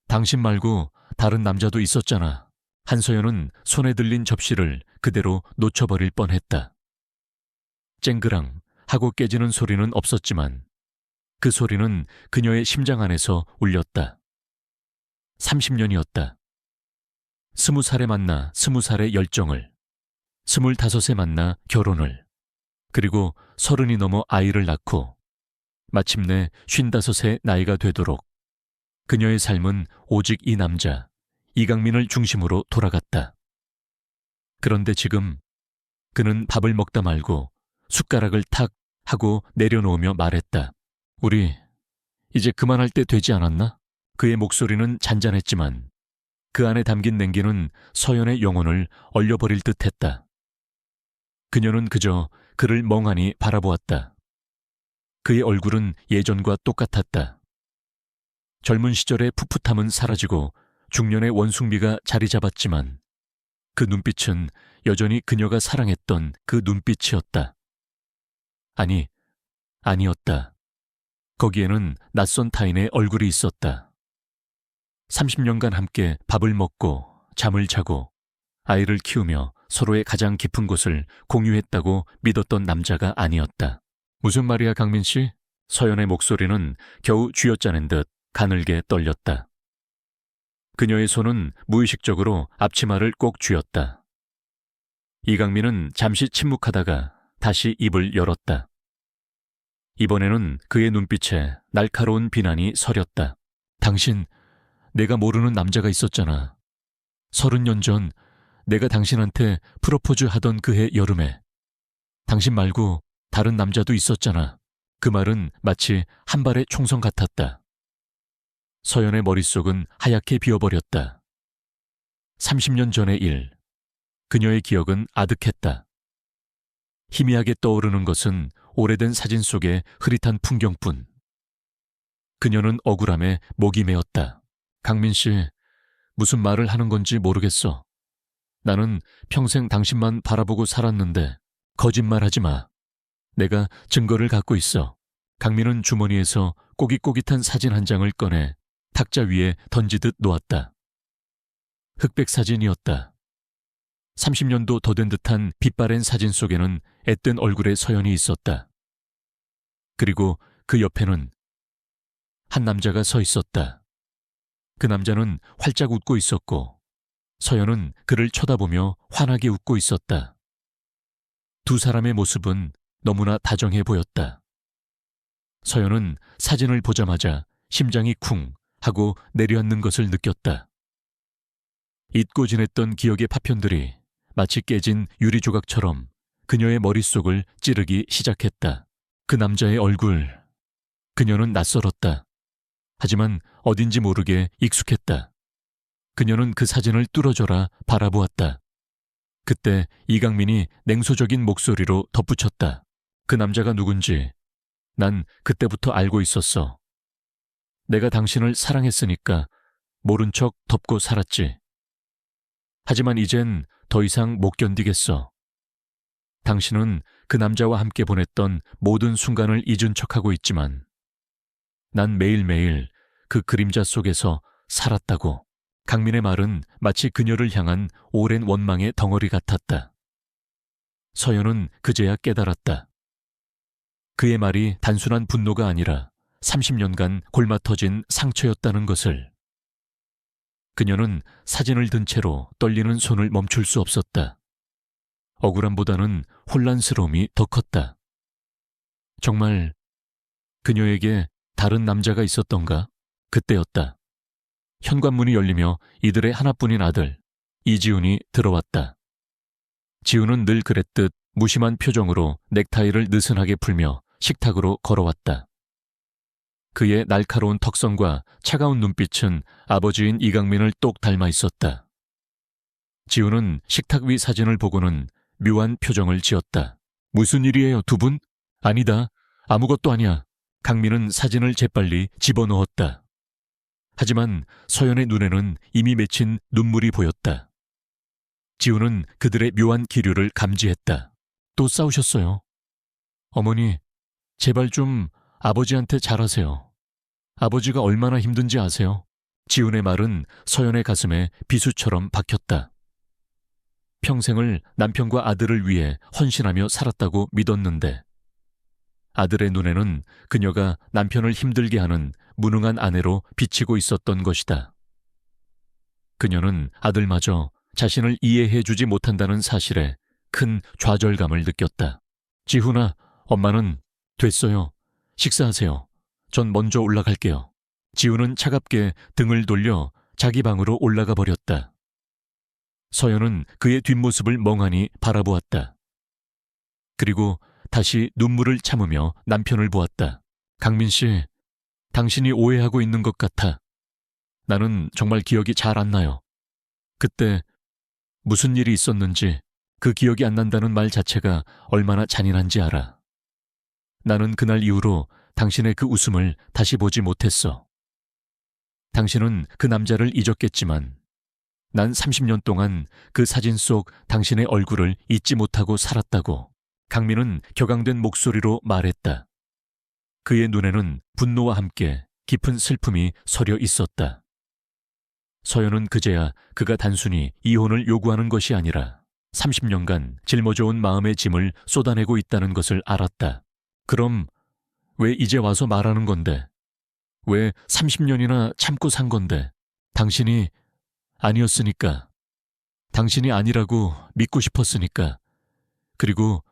당신 말고 다른 남자도 있었잖아. 한서연은 손에 들린 접시를 그대로 놓쳐버릴 뻔했다. 쨍그랑 하고 깨지는 소리는 없었지만 그 소리는 그녀의 심장 안에서 울렸다. 30년이었다. 20살에 만나 20살의 열정을, 25에 만나 결혼을, 그리고 30이 넘어 아이를 낳고 마침내 55의 나이가 되도록 그녀의 삶은 오직 이 남자, 이강민을 중심으로 돌아갔다. 그런데 지금 그는 밥을 먹다 말고 숟가락을 탁 하고 내려놓으며 말했다. 우리 이제 그만할 때 되지 않았나? 그의 목소리는 잔잔했지만 그 안에 담긴 냉기는 서연의 영혼을 얼려버릴 듯했다. 그녀는 그저 그를 멍하니 바라보았다. 그의 얼굴은 예전과 똑같았다. 젊은 시절의 풋풋함은 사라지고 중년의 원숭미가 자리 잡았지만 그 눈빛은 여전히 그녀가 사랑했던 그 눈빛이었다. 아니었다. 거기에는 낯선 타인의 얼굴이 있었다. 30년간 함께 밥을 먹고 잠을 자고 아이를 키우며 서로의 가장 깊은 곳을 공유했다고 믿었던 남자가 아니었다. 무슨 말이야, 강민 씨? 서연의 목소리는 겨우 쥐어짜낸 듯 가늘게 떨렸다. 그녀의 손은 무의식적으로 앞치마를 꼭 쥐었다. 이강민은 잠시 침묵하다가 다시 입을 열었다. 이번에는 그의 눈빛에 날카로운 비난이 서렸다. 당신, 내가 모르는 남자가 있었잖아. 30년 전 내가 당신한테 프로포즈 하던 그해 여름에. 당신 말고 다른 남자도 있었잖아. 그 말은 마치 한 발의 총성 같았다. 서연의 머릿속은 하얗게 비어버렸다. 30년 전의 일. 그녀의 기억은 아득했다. 희미하게 떠오르는 것은 오래된 사진 속의 흐릿한 풍경뿐. 그녀는 억울함에 목이 메었다. 강민 씨, 무슨 말을 하는 건지 모르겠어. 나는 평생 당신만 바라보고 살았는데 거짓말하지 마. 내가 증거를 갖고 있어. 강민은 주머니에서 꼬깃꼬깃한 사진 한 장을 꺼내 탁자 위에 던지듯 놓았다. 흑백 사진이었다. 30년도 더 된 듯한 빛바랜 사진 속에는 앳된 얼굴의 서연이 있었다. 그리고 그 옆에는 한 남자가 서 있었다. 그 남자는 활짝 웃고 있었고 서연은 그를 쳐다보며 환하게 웃고 있었다. 두 사람의 모습은 너무나 다정해 보였다. 서연은 사진을 보자마자 심장이 쿵 하고 내려앉는 것을 느꼈다. 잊고 지냈던 기억의 파편들이 마치 깨진 유리 조각처럼 그녀의 머릿속을 찌르기 시작했다. 그 남자의 얼굴, 그녀는 낯설었다. 하지만 어딘지 모르게 익숙했다. 그녀는 그 사진을 뚫어져라 바라보았다. 그때 이강민이 냉소적인 목소리로 덧붙였다. 그 남자가 누군지 난 그때부터 알고 있었어. 내가 당신을 사랑했으니까 모른 척 덮고 살았지. 하지만 이젠 더 이상 못 견디겠어. 당신은 그 남자와 함께 보냈던 모든 순간을 잊은 척하고 있지만 난 매일매일 그 그림자 속에서 살았다고. 강민의 말은 마치 그녀를 향한 오랜 원망의 덩어리 같았다. 서연은 그제야 깨달았다. 그의 말이 단순한 분노가 아니라 30년간 골마터진 상처였다는 것을. 그녀는 사진을 든 채로 떨리는 손을 멈출 수 없었다. 억울함보다는 혼란스러움이 더 컸다. 정말 그녀에게 다른 남자가 있었던가? 그때였다. 현관문이 열리며 이들의 하나뿐인 아들 이지훈이 들어왔다. 지훈은 늘 그랬듯 무심한 표정으로 넥타이를 느슨하게 풀며 식탁으로 걸어왔다. 그의 날카로운 턱선과 차가운 눈빛은 아버지인 이강민을 똑 닮아 있었다. 지훈은 식탁 위 사진을 보고는 묘한 표정을 지었다. 무슨 일이에요, 두 분? 아니다. 아무것도 아니야. 강민은 사진을 재빨리 집어넣었다. 하지만 서연의 눈에는 이미 맺힌 눈물이 보였다. 지훈은 그들의 묘한 기류를 감지했다. 또 싸우셨어요. 어머니, 제발 좀 아버지한테 잘하세요. 아버지가 얼마나 힘든지 아세요? 지훈의 말은 서연의 가슴에 비수처럼 박혔다. 평생을 남편과 아들을 위해 헌신하며 살았다고 믿었는데 아들의 눈에는 그녀가 남편을 힘들게 하는 무능한 아내로 비치고 있었던 것이다. 그녀는 아들마저 자신을 이해해주지 못한다는 사실에 큰 좌절감을 느꼈다. 지훈아, 엄마는 됐어요. 식사하세요. 전 먼저 올라갈게요. 지훈은 차갑게 등을 돌려 자기 방으로 올라가 버렸다. 서연은 그의 뒷모습을 멍하니 바라보았다. 그리고 다시 눈물을 참으며 남편을 보았다. 강민 씨, 당신이 오해하고 있는 것 같아. 나는 정말 기억이 잘 안 나요. 그때 무슨 일이 있었는지 그 기억이 안 난다는 말 자체가 얼마나 잔인한지 알아. 나는 그날 이후로 당신의 그 웃음을 다시 보지 못했어. 당신은 그 남자를 잊었겠지만 난 30년 동안 그 사진 속 당신의 얼굴을 잊지 못하고 살았다고. 강민은 격앙된 목소리로 말했다. 그의 눈에는 분노와 함께 깊은 슬픔이 서려 있었다. 서연은 그제야 그가 단순히 이혼을 요구하는 것이 아니라 30년간 짊어져온 마음의 짐을 쏟아내고 있다는 것을 알았다. 그럼 왜 이제 와서 말하는 건데? 왜 30년이나 참고 산 건데? 당신이 아니었으니까. 당신이 아니라고 믿고 싶었으니까. 그리고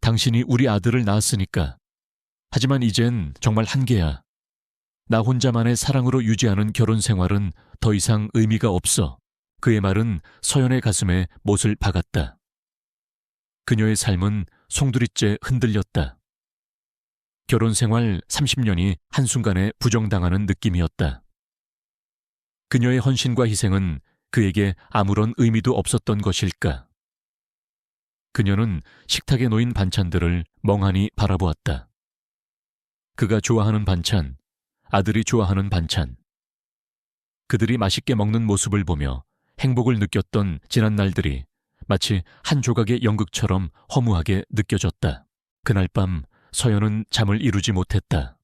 당신이 우리 아들을 낳았으니까. 하지만 이젠 정말 한계야. 나 혼자만의 사랑으로 유지하는 결혼 생활은 더 이상 의미가 없어. 그의 말은 서연의 가슴에 못을 박았다. 그녀의 삶은 송두리째 흔들렸다. 결혼 생활 30년이 한순간에 부정당하는 느낌이었다. 그녀의 헌신과 희생은 그에게 아무런 의미도 없었던 것일까? 그녀는 식탁에 놓인 반찬들을 멍하니 바라보았다. 그가 좋아하는 반찬, 아들이 좋아하는 반찬. 그들이 맛있게 먹는 모습을 보며 행복을 느꼈던 지난 날들이 마치 한 조각의 연극처럼 허무하게 느껴졌다. 그날 밤 서연은 잠을 이루지 못했다.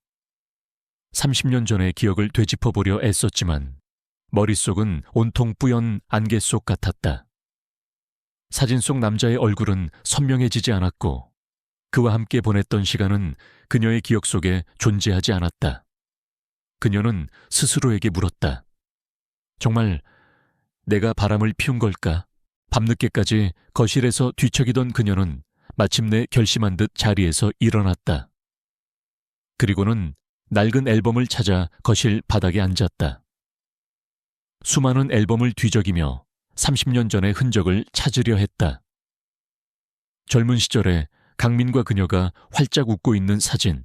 30년 전의 기억을 되짚어보려 애썼지만 머릿속은 온통 뿌연 안개 속 같았다. 사진 속 남자의 얼굴은 선명해지지 않았고 그와 함께 보냈던 시간은 그녀의 기억 속에 존재하지 않았다. 그녀는 스스로에게 물었다. 정말 내가 바람을 피운 걸까? 밤늦게까지 거실에서 뒤척이던 그녀는 마침내 결심한 듯 자리에서 일어났다. 그리고는 낡은 앨범을 찾아 거실 바닥에 앉았다. 수많은 앨범을 뒤적이며 30년 전의 흔적을 찾으려 했다. 젊은 시절에 강민과 그녀가 활짝 웃고 있는 사진,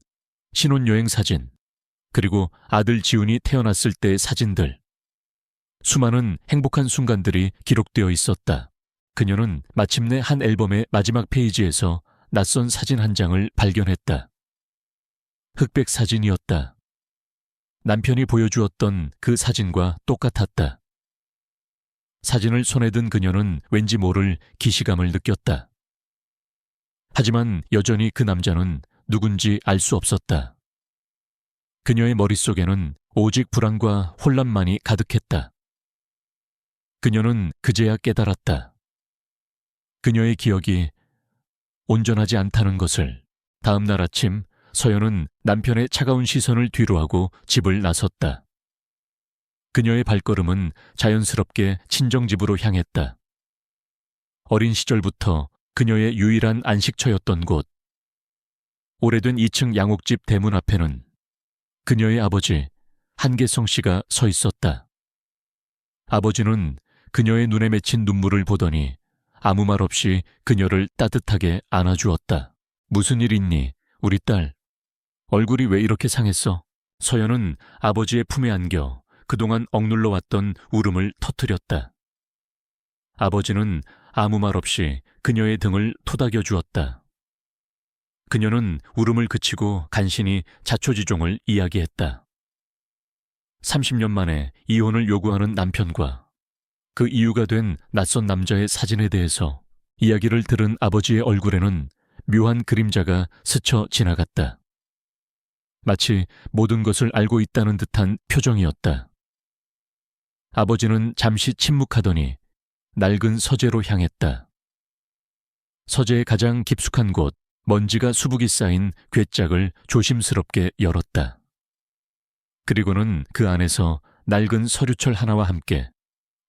신혼여행 사진, 그리고 아들 지훈이 태어났을 때의 사진들. 수많은 행복한 순간들이 기록되어 있었다. 그녀는 마침내 한 앨범의 마지막 페이지에서 낯선 사진 한 장을 발견했다. 흑백 사진이었다. 남편이 보여주었던 그 사진과 똑같았다. 사진을 손에 든 그녀는 왠지 모를 기시감을 느꼈다. 하지만 여전히 그 남자는 누군지 알 수 없었다. 그녀의 머릿속에는 오직 불안과 혼란만이 가득했다. 그녀는 그제야 깨달았다. 그녀의 기억이 온전하지 않다는 것을. 다음 날 아침 서연은 남편의 차가운 시선을 뒤로하고 집을 나섰다. 그녀의 발걸음은 자연스럽게 친정집으로 향했다. 어린 시절부터 그녀의 유일한 안식처였던 곳. 오래된 2층 양옥집 대문 앞에는 그녀의 아버지 한계성 씨가 서 있었다. 아버지는 그녀의 눈에 맺힌 눈물을 보더니 아무 말 없이 그녀를 따뜻하게 안아주었다. 무슨 일 있니, 우리 딸? 얼굴이 왜 이렇게 상했어? 서연은 아버지의 품에 안겨 그동안 억눌러 왔던 울음을 터뜨렸다. 아버지는 아무 말 없이 그녀의 등을 토닥여 주었다. 그녀는 울음을 그치고 간신히 자초지종을 이야기했다. 30년 만에 이혼을 요구하는 남편과 그 이유가 된 낯선 남자의 사진에 대해서 이야기를 들은 아버지의 얼굴에는 묘한 그림자가 스쳐 지나갔다. 마치 모든 것을 알고 있다는 듯한 표정이었다. 아버지는 잠시 침묵하더니 낡은 서재로 향했다. 서재의 가장 깊숙한 곳, 먼지가 수북이 쌓인 궤짝을 조심스럽게 열었다. 그리고는 그 안에서 낡은 서류철 하나와 함께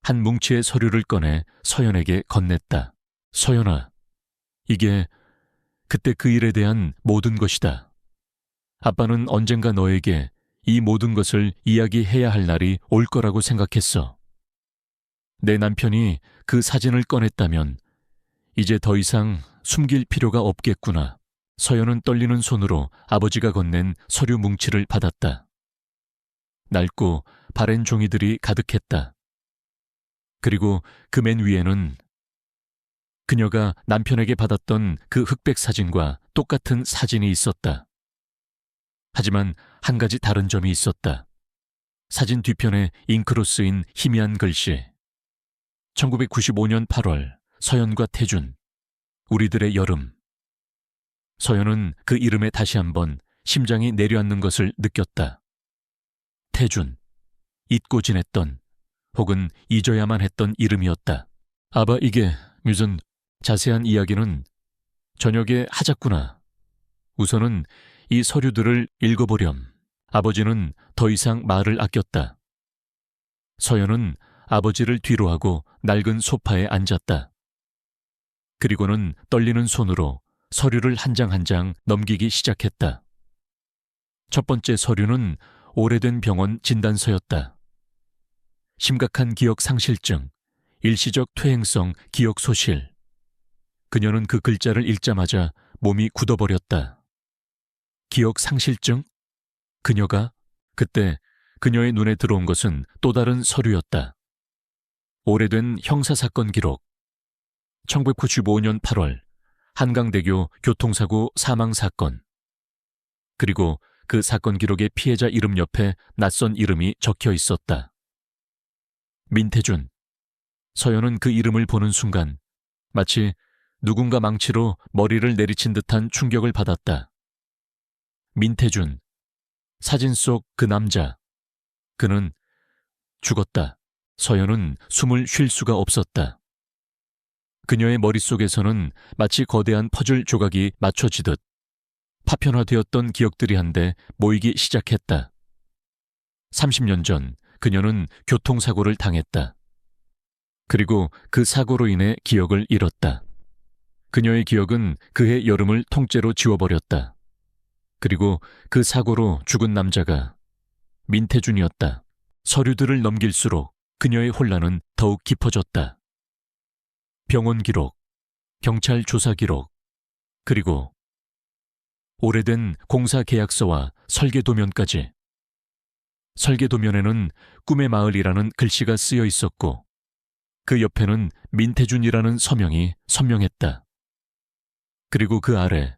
한 뭉치의 서류를 꺼내 서연에게 건넸다. 서연아, 이게 그때 그 일에 대한 모든 것이다. 아빠는 언젠가 너에게 이 모든 것을 이야기해야 할 날이 올 거라고 생각했어. 내 남편이 그 사진을 꺼냈다면 이제 더 이상 숨길 필요가 없겠구나. 서연은 떨리는 손으로 아버지가 건넨 서류 뭉치를 받았다. 낡고 바랜 종이들이 가득했다. 그리고 그 맨 위에는 그녀가 남편에게 받았던 그 흑백 사진과 똑같은 사진이 있었다. 하지만 한 가지 다른 점이 있었다. 사진 뒤편에 잉크로 쓰인 희미한 글씨. 1995년 8월, 서연과 태준, 우리들의 여름. 서연은 그 이름에 다시 한번 심장이 내려앉는 것을 느꼈다. 태준, 잊고 지냈던 혹은 잊어야만 했던 이름이었다. 아바, 이게 무슨 자세한 이야기는 저녁에 하자꾸나. 우선은 이 서류들을 읽어보렴. 아버지는 더 이상 말을 아꼈다. 서연은 아버지를 뒤로 하고 낡은 소파에 앉았다. 그리고는 떨리는 손으로 서류를 한 장 한 장 넘기기 시작했다. 첫 번째 서류는 오래된 병원 진단서였다. 심각한 기억 상실증, 일시적 퇴행성 기억 소실. 그녀는 그 글자를 읽자마자 몸이 굳어버렸다. 기억 상실증? 그녀가 그때 그녀의 눈에 들어온 것은 또 다른 서류였다. 오래된 형사사건 기록. 1995년 8월 한강대교 교통사고 사망사건. 그리고 그 사건 기록의 피해자 이름 옆에 낯선 이름이 적혀 있었다. 민태준. 서연은 그 이름을 보는 순간 마치 누군가 망치로 머리를 내리친 듯한 충격을 받았다. 민태준. 사진 속 그 남자. 그는 죽었다. 서연은 숨을 쉴 수가 없었다. 그녀의 머릿속에서는 마치 거대한 퍼즐 조각이 맞춰지듯 파편화되었던 기억들이 한데 모이기 시작했다. 30년 전 그녀는 교통사고를 당했다. 그리고 그 사고로 인해 기억을 잃었다. 그녀의 기억은 그해 여름을 통째로 지워버렸다. 그리고 그 사고로 죽은 남자가 민태준이었다. 서류들을 넘길수록 그녀의 혼란은 더욱 깊어졌다. 병원 기록, 경찰 조사 기록, 그리고 오래된 공사 계약서와 설계 도면까지. 설계 도면에는 꿈의 마을이라는 글씨가 쓰여 있었고 그 옆에는 민태준이라는 서명이 선명했다. 그리고 그 아래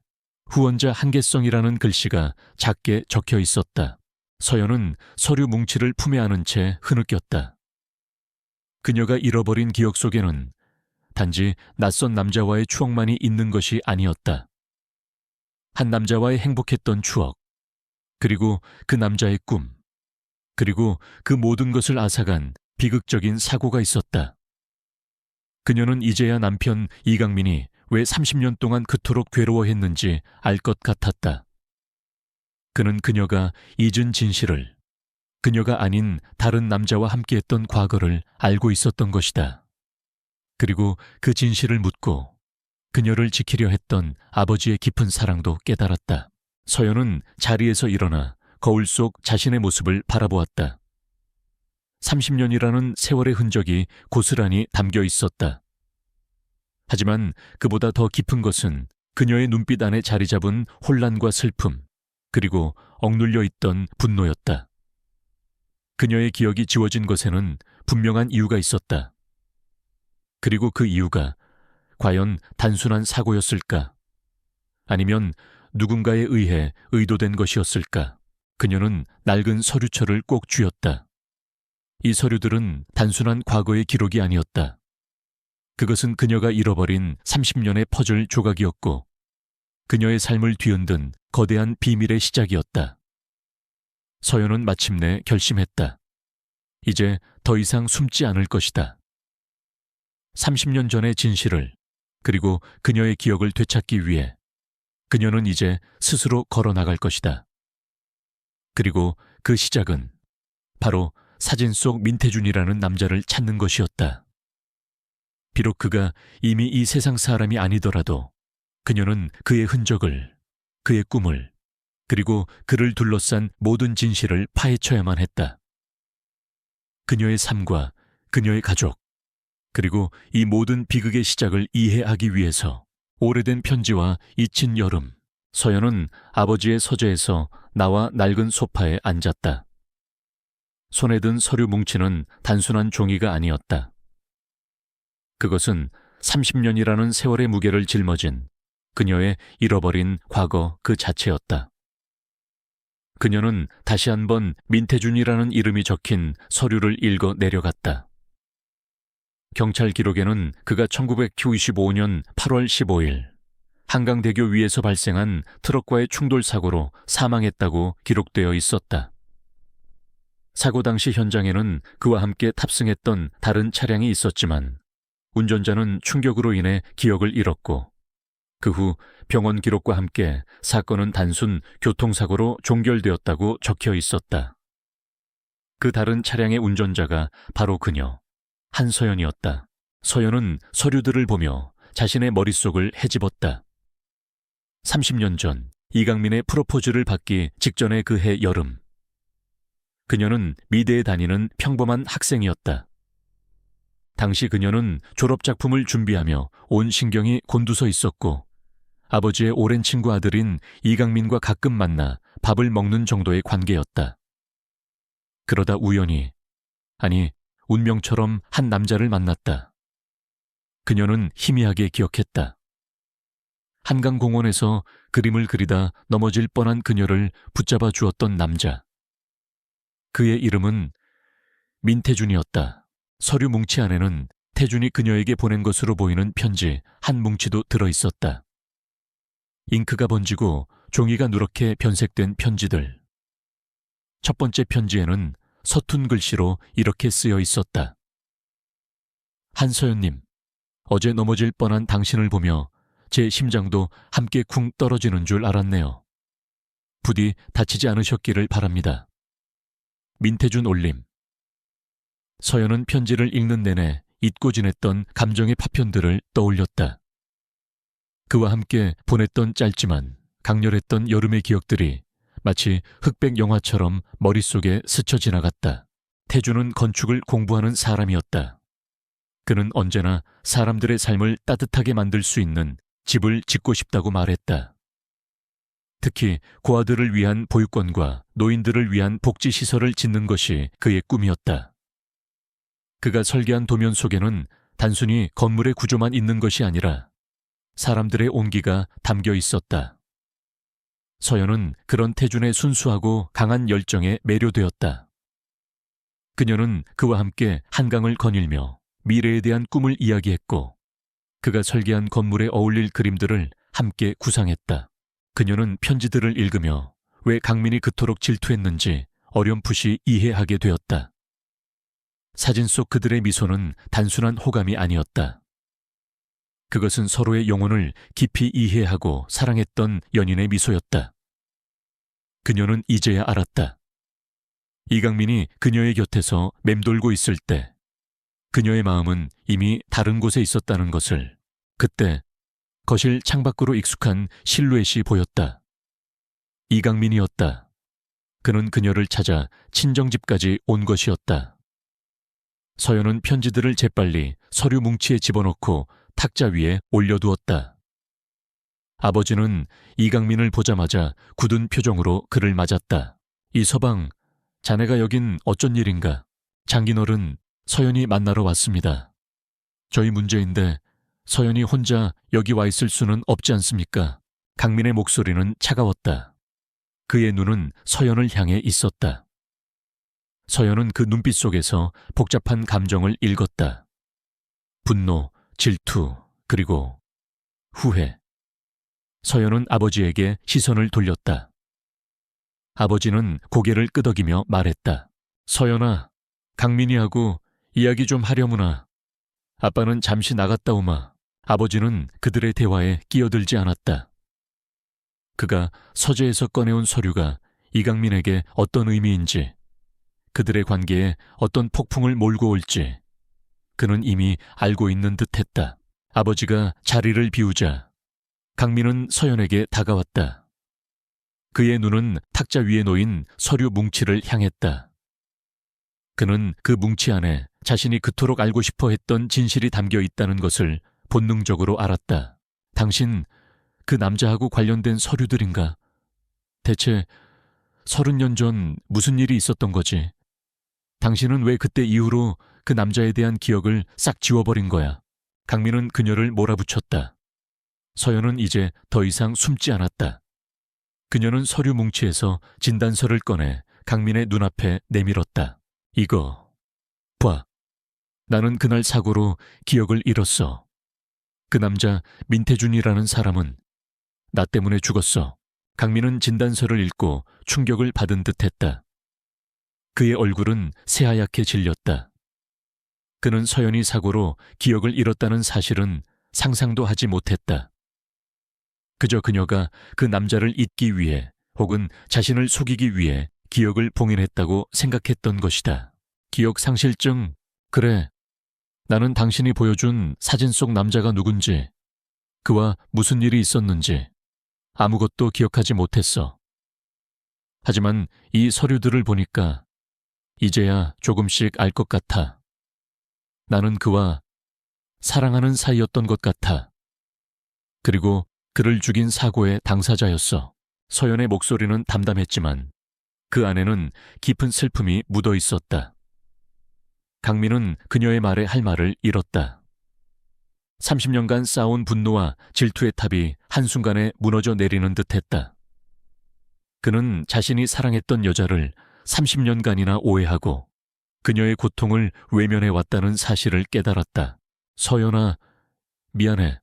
후원자 한계성이라는 글씨가 작게 적혀 있었다. 서연은 서류 뭉치를 품에 안은 채 흐느꼈다. 그녀가 잃어버린 기억 속에는 단지 낯선 남자와의 추억만이 있는 것이 아니었다. 한 남자와의 행복했던 추억, 그리고 그 남자의 꿈, 그리고 그 모든 것을 앗아간 비극적인 사고가 있었다. 그녀는 이제야 남편 이강민이 왜 30년 동안 그토록 괴로워했는지 알 것 같았다. 그는 그녀가 잊은 진실을, 그녀가 아닌 다른 남자와 함께했던 과거를 알고 있었던 것이다. 그리고 그 진실을 묻고 그녀를 지키려 했던 아버지의 깊은 사랑도 깨달았다. 서연은 자리에서 일어나 거울 속 자신의 모습을 바라보았다. 30년이라는 세월의 흔적이 고스란히 담겨 있었다. 하지만 그보다 더 깊은 것은 그녀의 눈빛 안에 자리 잡은 혼란과 슬픔, 그리고 억눌려 있던 분노였다. 그녀의 기억이 지워진 것에는 분명한 이유가 있었다. 그리고 그 이유가 과연 단순한 사고였을까? 아니면 누군가에 의해 의도된 것이었을까? 그녀는 낡은 서류철을 꼭 쥐었다. 이 서류들은 단순한 과거의 기록이 아니었다. 그것은 그녀가 잃어버린 30년의 퍼즐 조각이었고 그녀의 삶을 뒤흔든 거대한 비밀의 시작이었다. 서연은 마침내 결심했다. 이제 더 더 이상 숨지 않을 것이다. 30년 전의 진실을, 그리고 그녀의 기억을 되찾기 위해 그녀는 이제 스스로 걸어 나갈 것이다. 그리고 그 시작은 바로 사진 속 민태준이라는 남자를 찾는 것이었다. 비록 그가 이미 이 세상 사람이 아니더라도 그녀는 그의 흔적을, 그의 꿈을, 그리고 그를 둘러싼 모든 진실을 파헤쳐야만 했다. 그녀의 삶과 그녀의 가족, 그리고 이 모든 비극의 시작을 이해하기 위해서 오래된 편지와 잊힌 여름, 서연은 아버지의 서재에서 나와 낡은 소파에 앉았다. 손에 든 서류 뭉치는 단순한 종이가 아니었다. 그것은 30년이라는 세월의 무게를 짊어진 그녀의 잃어버린 과거 그 자체였다. 그녀는 다시 한번 민태준이라는 이름이 적힌 서류를 읽어 내려갔다. 경찰 기록에는 그가 1995년 8월 15일 한강대교 위에서 발생한 트럭과의 충돌 사고로 사망했다고 기록되어 있었다. 사고 당시 현장에는 그와 함께 탑승했던 다른 차량이 있었지만 운전자는 충격으로 인해 기억을 잃었고 그 후 병원 기록과 함께 사건은 단순 교통사고로 종결되었다고 적혀 있었다. 그 다른 차량의 운전자가 바로 그녀, 한서연이었다. 서연은 서류들을 보며 자신의 머릿속을 헤집었다. 30년 전 이강민의 프로포즈를 받기 직전의 그 해 여름. 그녀는 미대에 다니는 평범한 학생이었다. 당시 그녀는 졸업작품을 준비하며 온 신경이 곤두서 있었고 아버지의 오랜 친구 아들인 이강민과 가끔 만나 밥을 먹는 정도의 관계였다. 그러다 우연히, 아니 운명처럼 한 남자를 만났다. 그녀는 희미하게 기억했다. 한강공원에서 그림을 그리다 넘어질 뻔한 그녀를 붙잡아 주었던 남자. 그의 이름은 민태준이었다. 서류 뭉치 안에는 태준이 그녀에게 보낸 것으로 보이는 편지 한 뭉치도 들어있었다. 잉크가 번지고 종이가 누렇게 변색된 편지들. 첫 번째 편지에는 서툰 글씨로 이렇게 쓰여 있었다. 한서연님, 어제 넘어질 뻔한 당신을 보며 제 심장도 함께 쿵 떨어지는 줄 알았네요. 부디 다치지 않으셨기를 바랍니다. 민태준 올림. 서연은 편지를 읽는 내내 잊고 지냈던 감정의 파편들을 떠올렸다. 그와 함께 보냈던 짧지만 강렬했던 여름의 기억들이 마치 흑백 영화처럼 머릿속에 스쳐 지나갔다. 태준은 건축을 공부하는 사람이었다. 그는 언제나 사람들의 삶을 따뜻하게 만들 수 있는 집을 짓고 싶다고 말했다. 특히 고아들을 위한 보육원과 노인들을 위한 복지시설을 짓는 것이 그의 꿈이었다. 그가 설계한 도면 속에는 단순히 건물의 구조만 있는 것이 아니라 사람들의 온기가 담겨 있었다. 서연은 그런 태준의 순수하고 강한 열정에 매료되었다. 그녀는 그와 함께 한강을 거닐며 미래에 대한 꿈을 이야기했고 그가 설계한 건물에 어울릴 그림들을 함께 구상했다. 그녀는 편지들을 읽으며 왜 강민이 그토록 질투했는지 어렴풋이 이해하게 되었다. 사진 속 그들의 미소는 단순한 호감이 아니었다. 그것은 서로의 영혼을 깊이 이해하고 사랑했던 연인의 미소였다. 그녀는 이제야 알았다. 이강민이 그녀의 곁에서 맴돌고 있을 때 그녀의 마음은 이미 다른 곳에 있었다는 것을. 그때 거실 창밖으로 익숙한 실루엣이 보였다. 이강민이었다. 그는 그녀를 찾아 친정집까지 온 것이었다. 서연은 편지들을 재빨리 서류 뭉치에 집어넣고 탁자 위에 올려두었다. 아버지는 이강민을 보자마자 굳은 표정으로 그를 맞았다. 이 서방, 자네가 여긴 어쩐 일인가? 장인어른, 서연이 만나러 왔습니다. 저희 문제인데 서연이 혼자 여기 와 있을 수는 없지 않습니까? 강민의 목소리는 차가웠다. 그의 눈은 서연을 향해 있었다. 서연은 그 눈빛 속에서 복잡한 감정을 읽었다. 분노, 질투, 그리고 후회. 서연은 아버지에게 시선을 돌렸다. 아버지는 고개를 끄덕이며 말했다. 서연아, 강민이하고 이야기 좀 하려무나. 아빠는 잠시 나갔다 오마. 아버지는 그들의 대화에 끼어들지 않았다. 그가 서재에서 꺼내온 서류가 이강민에게 어떤 의미인지, 그들의 관계에 어떤 폭풍을 몰고 올지 그는 이미 알고 있는 듯했다. 아버지가 자리를 비우자 강민은 서연에게 다가왔다. 그의 눈은 탁자 위에 놓인 서류 뭉치를 향했다. 그는 그 뭉치 안에 자신이 그토록 알고 싶어 했던 진실이 담겨 있다는 것을 본능적으로 알았다. 당신 그 남자하고 관련된 서류들인가? 대체 30년 전 무슨 일이 있었던 거지? 당신은 왜 그때 이후로 그 남자에 대한 기억을 싹 지워버린 거야? 강민은 그녀를 몰아붙였다. 서연은 이제 더 이상 숨지 않았다. 그녀는 서류 뭉치에서 진단서를 꺼내 강민의 눈앞에 내밀었다. 이거 봐. 나는 그날 사고로 기억을 잃었어. 그 남자 민태준이라는 사람은 나 때문에 죽었어. 강민은 진단서를 읽고 충격을 받은 듯했다. 그의 얼굴은 새하얗게 질렸다. 그는 서연이 사고로 기억을 잃었다는 사실은 상상도 하지 못했다. 그저 그녀가 그 남자를 잊기 위해 혹은 자신을 속이기 위해 기억을 봉인했다고 생각했던 것이다. 기억상실증, 그래. 나는 당신이 보여준 사진 속 남자가 누군지, 그와 무슨 일이 있었는지 아무것도 기억하지 못했어. 하지만 이 서류들을 보니까 이제야 조금씩 알 것 같아. 나는 그와 사랑하는 사이였던 것 같아. 그리고 그를 죽인 사고의 당사자였어. 서연의 목소리는 담담했지만 그 안에는 깊은 슬픔이 묻어 있었다. 강민은 그녀의 말에 할 말을 잃었다. 30년간 쌓아온 분노와 질투의 탑이 한순간에 무너져 내리는 듯했다. 그는 자신이 사랑했던 여자를 30년간이나 오해하고 그녀의 고통을 외면해 왔다는 사실을 깨달았다. 서연아, 미안해.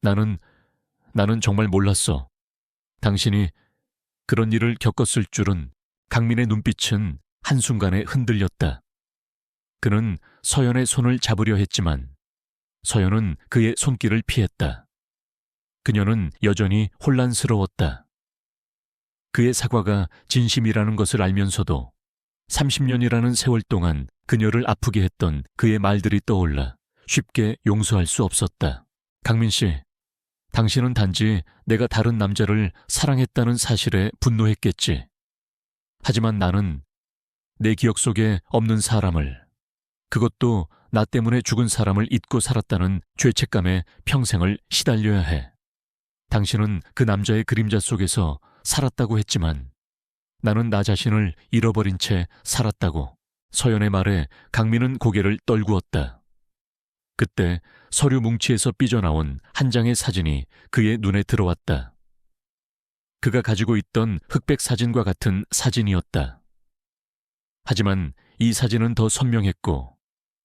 나는 정말 몰랐어. 당신이 그런 일을 겪었을 줄은. 강민의 눈빛은 한순간에 흔들렸다. 그는 서연의 손을 잡으려 했지만 서연은 그의 손길을 피했다. 그녀는 여전히 혼란스러웠다. 그의 사과가 진심이라는 것을 알면서도 30년이라는 세월 동안 그녀를 아프게 했던 그의 말들이 떠올라 쉽게 용서할 수 없었다. 강민 씨, 당신은 단지 내가 다른 남자를 사랑했다는 사실에 분노했겠지. 하지만 나는 내 기억 속에 없는 사람을, 그것도 나 때문에 죽은 사람을 잊고 살았다는 죄책감에 평생을 시달려야 해. 당신은 그 남자의 그림자 속에서 살았다고 했지만 나는 나 자신을 잃어버린 채 살았다고. 서연의 말에 강민은 고개를 떨구었다. 그때 서류 뭉치에서 삐져나온 한 장의 사진이 그의 눈에 들어왔다. 그가 가지고 있던 흑백 사진과 같은 사진이었다. 하지만 이 사진은 더 선명했고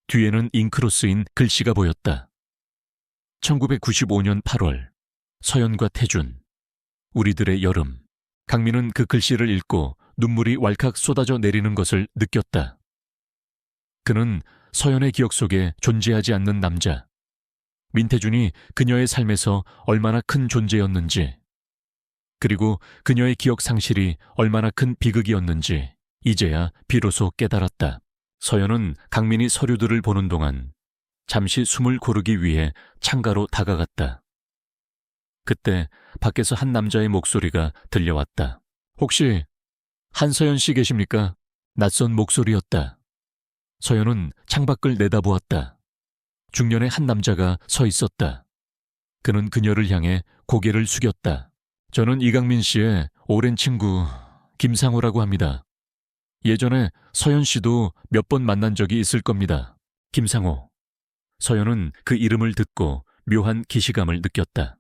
뒤에는 잉크로 쓰인 글씨가 보였다. 1995년 8월, 서연과 태준, 우리들의 여름. 강민은 그 글씨를 읽고 눈물이 왈칵 쏟아져 내리는 것을 느꼈다. 그는 서연의 기억 속에 존재하지 않는 남자, 민태준이 그녀의 삶에서 얼마나 큰 존재였는지, 그리고 그녀의 기억 상실이 얼마나 큰 비극이었는지 이제야 비로소 깨달았다. 서연은 강민이 서류들을 보는 동안 잠시 숨을 고르기 위해 창가로 다가갔다. 그때 밖에서 한 남자의 목소리가 들려왔다. 혹시 한서연 씨 계십니까? 낯선 목소리였다. 서연은 창밖을 내다보았다. 중년의 한 남자가 서 있었다. 그는 그녀를 향해 고개를 숙였다. 저는 이강민 씨의 오랜 친구 김상호라고 합니다. 예전에 서연 씨도 몇 번 만난 적이 있을 겁니다. 김상호. 서연은 그 이름을 듣고 묘한 기시감을 느꼈다.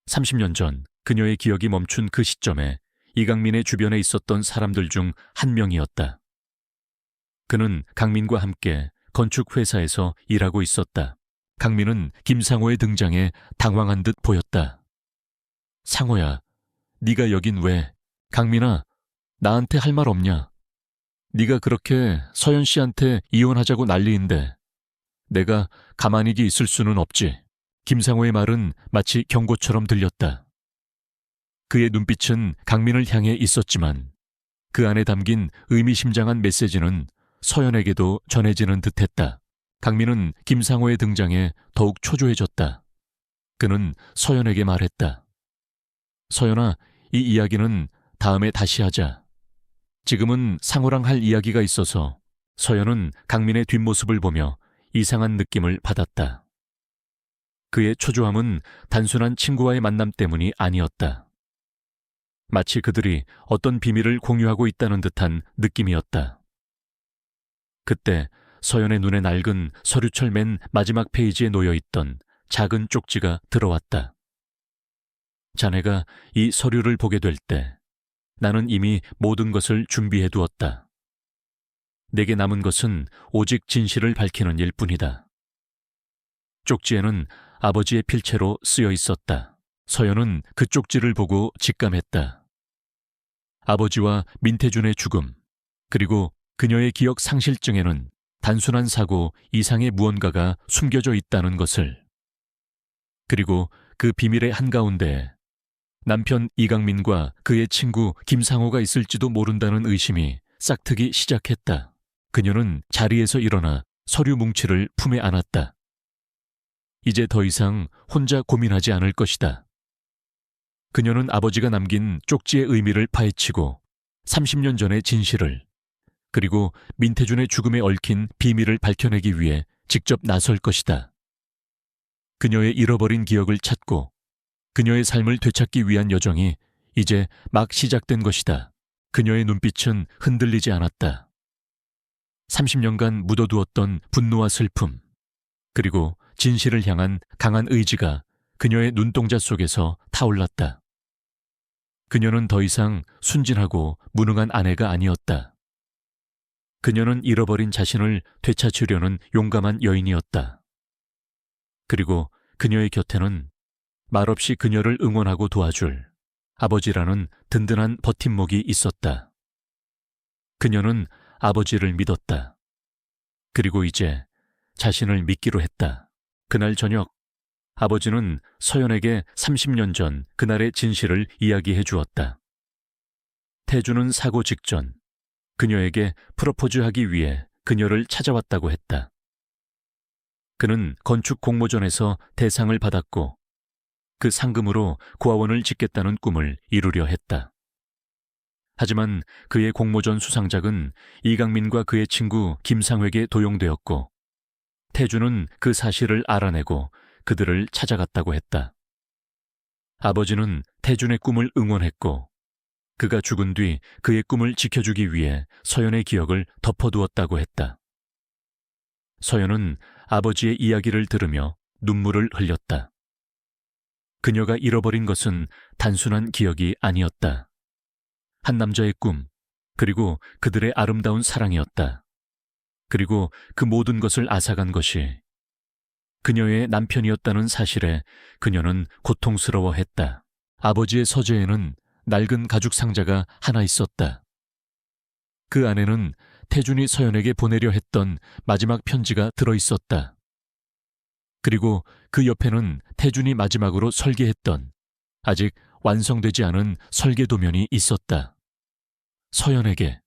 30년 전 그녀의 기억이 멈춘 그 시점에 이강민의 주변에 있었던 사람들 중 한 명이었다. 그는 강민과 함께 건축회사에서 일하고 있었다. 강민은 김상호의 등장에 당황한 듯 보였다. 상호야, 네가 여긴 왜? 강민아, 나한테 할 말 없냐? 네가 그렇게 서연 씨한테 이혼하자고 난리인데 내가 가만히 있을 수는 없지. 김상호의 말은 마치 경고처럼 들렸다. 그의 눈빛은 강민을 향해 있었지만 그 안에 담긴 의미심장한 메시지는 서연에게도 전해지는 듯했다. 강민은 김상호의 등장에 더욱 초조해졌다. 그는 서연에게 말했다. 서연아, 이 이야기는 다음에 다시 하자. 지금은 상호랑 할 이야기가 있어서. 서연은 강민의 뒷모습을 보며 이상한 느낌을 받았다. 그의 초조함은 단순한 친구와의 만남 때문이 아니었다. 마치 그들이 어떤 비밀을 공유하고 있다는 듯한 느낌이었다. 그때 서연의 눈에 낡은 서류철 맨 마지막 페이지에 놓여있던 작은 쪽지가 들어왔다. 자네가 이 서류를 보게 될 때 나는 이미 모든 것을 준비해 두었다. 내게 남은 것은 오직 진실을 밝히는 일뿐이다. 쪽지에는 아버지의 필체로 쓰여 있었다. 서연은 그 쪽지를 보고 직감했다. 아버지와 민태준의 죽음, 그리고 그녀의 기억 상실증에는 단순한 사고 이상의 무언가가 숨겨져 있다는 것을. 그리고 그 비밀의 한가운데에 남편 이강민과 그의 친구 김상호가 있을지도 모른다는 의심이 싹트기 시작했다. 그녀는 자리에서 일어나 서류 뭉치를 품에 안았다. 이제 더 이상 혼자 고민하지 않을 것이다. 그녀는 아버지가 남긴 쪽지의 의미를 파헤치고 30년 전의 진실을, 그리고 민태준의 죽음에 얽힌 비밀을 밝혀내기 위해 직접 나설 것이다. 그녀의 잃어버린 기억을 찾고 그녀의 삶을 되찾기 위한 여정이 이제 막 시작된 것이다. 그녀의 눈빛은 흔들리지 않았다. 30년간 묻어두었던 분노와 슬픔, 그리고 진실을 향한 강한 의지가 그녀의 눈동자 속에서 타올랐다. 그녀는 더 이상 순진하고 무능한 아내가 아니었다. 그녀는 잃어버린 자신을 되찾으려는 용감한 여인이었다. 그리고 그녀의 곁에는 말없이 그녀를 응원하고 도와줄 아버지라는 든든한 버팀목이 있었다. 그녀는 아버지를 믿었다. 그리고 이제 자신을 믿기로 했다. 그날 저녁, 아버지는 서연에게 30년 전 그날의 진실을 이야기해 주었다. 태주는 사고 직전 그녀에게 프로포즈하기 위해 그녀를 찾아왔다고 했다. 그는 건축 공모전에서 대상을 받았고 그 상금으로 고아원을 짓겠다는 꿈을 이루려 했다. 하지만 그의 공모전 수상작은 이강민과 그의 친구 김상회에게 도용되었고 태주는 그 사실을 알아내고 그들을 찾아갔다고 했다. 아버지는 태준의 꿈을 응원했고 그가 죽은 뒤 그의 꿈을 지켜주기 위해 서연의 기억을 덮어두었다고 했다. 서연은 아버지의 이야기를 들으며 눈물을 흘렸다. 그녀가 잃어버린 것은 단순한 기억이 아니었다. 한 남자의 꿈, 그리고 그들의 아름다운 사랑이었다. 그리고 그 모든 것을 앗아간 것이 그녀의 남편이었다는 사실에 그녀는 고통스러워했다. 아버지의 서재에는 낡은 가죽 상자가 하나 있었다. 그 안에는 태준이 서연에게 보내려 했던 마지막 편지가 들어있었다. 그리고 그 옆에는 태준이 마지막으로 설계했던 아직 완성되지 않은 설계 도면이 있었다. 서연에게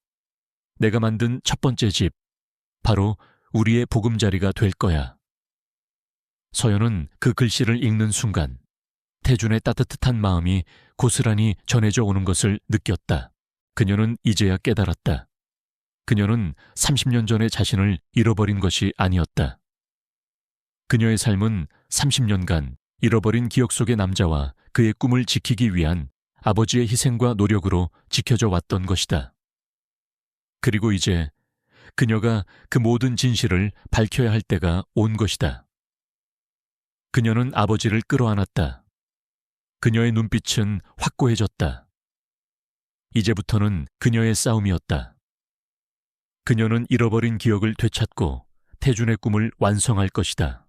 내가 만든 첫 번째 집, 바로 우리의 보금자리가 될 거야. 서연은 그 글씨를 읽는 순간 태준의 따뜻한 마음이 고스란히 전해져 오는 것을 느꼈다. 그녀는 이제야 깨달았다. 그녀는 30년 전의 자신을 잃어버린 것이 아니었다. 그녀의 삶은 30년간 잃어버린 기억 속의 남자와 그의 꿈을 지키기 위한 아버지의 희생과 노력으로 지켜져 왔던 것이다. 그리고 이제 그녀가 그 모든 진실을 밝혀야 할 때가 온 것이다. 그녀는 아버지를 끌어안았다. 그녀의 눈빛은 확고해졌다. 이제부터는 그녀의 싸움이었다. 그녀는 잃어버린 기억을 되찾고 태준의 꿈을 완성할 것이다.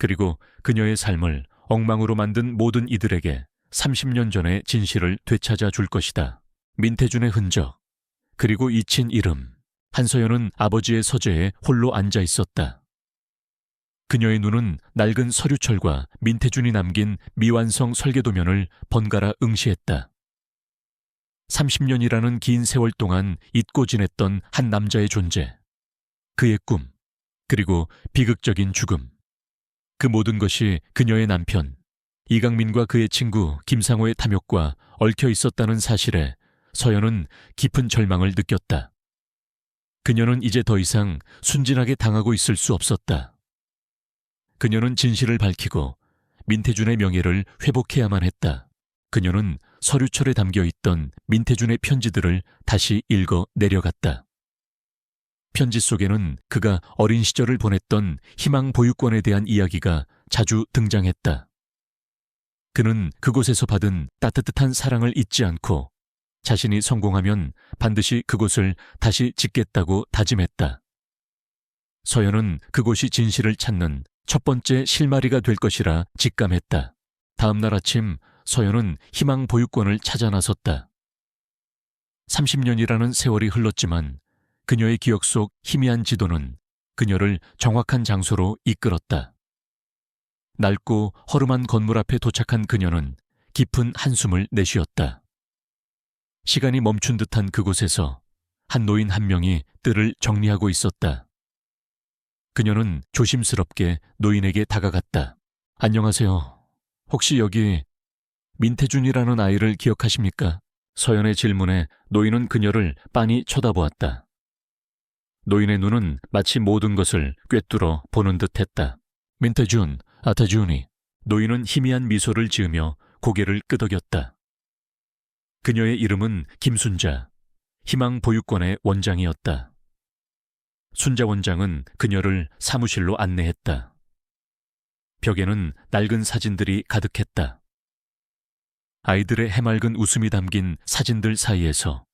그리고 그녀의 삶을 엉망으로 만든 모든 이들에게 30년 전의 진실을 되찾아 줄 것이다. 민태준의 흔적, 그리고 잊힌 이름. 한서연은 아버지의 서재에 홀로 앉아 있었다. 그녀의 눈은 낡은 서류철과 민태준이 남긴 미완성 설계도면을 번갈아 응시했다. 30년이라는 긴 세월 동안 잊고 지냈던 한 남자의 존재, 그의 꿈, 그리고 비극적인 죽음. 그 모든 것이 그녀의 남편, 이강민과 그의 친구 김상호의 탐욕과 얽혀 있었다는 사실에 서연은 깊은 절망을 느꼈다. 그녀는 이제 더 이상 순진하게 당하고 있을 수 없었다. 그녀는 진실을 밝히고 민태준의 명예를 회복해야만 했다. 그녀는 서류철에 담겨 있던 민태준의 편지들을 다시 읽어 내려갔다. 편지 속에는 그가 어린 시절을 보냈던 희망 보육원에 대한 이야기가 자주 등장했다. 그는 그곳에서 받은 따뜻한 사랑을 잊지 않고 자신이 성공하면 반드시 그곳을 다시 짓겠다고 다짐했다. 서연은 그곳이 진실을 찾는 첫 번째 실마리가 될 것이라 직감했다. 다음 날 아침 서연은 희망 보육원을 찾아 나섰다. 30년이라는 세월이 흘렀지만 그녀의 기억 속 희미한 지도는 그녀를 정확한 장소로 이끌었다. 낡고 허름한 건물 앞에 도착한 그녀는 깊은 한숨을 내쉬었다. 시간이 멈춘 듯한 그곳에서 한 노인 한 명이 뜰을 정리하고 있었다. 그녀는 조심스럽게 노인에게 다가갔다. 안녕하세요. 혹시 여기 민태준이라는 아이를 기억하십니까? 서연의 질문에 노인은 그녀를 빤히 쳐다보았다. 노인의 눈은 마치 모든 것을 꿰뚫어 보는 듯했다. 민태준, 아타준이. 노인은 희미한 미소를 지으며 고개를 끄덕였다. 그녀의 이름은 김순자, 희망보육원의 원장이었다. 순자 원장은 그녀를 사무실로 안내했다. 벽에는 낡은 사진들이 가득했다. 아이들의 해맑은 웃음이 담긴 사진들 사이에서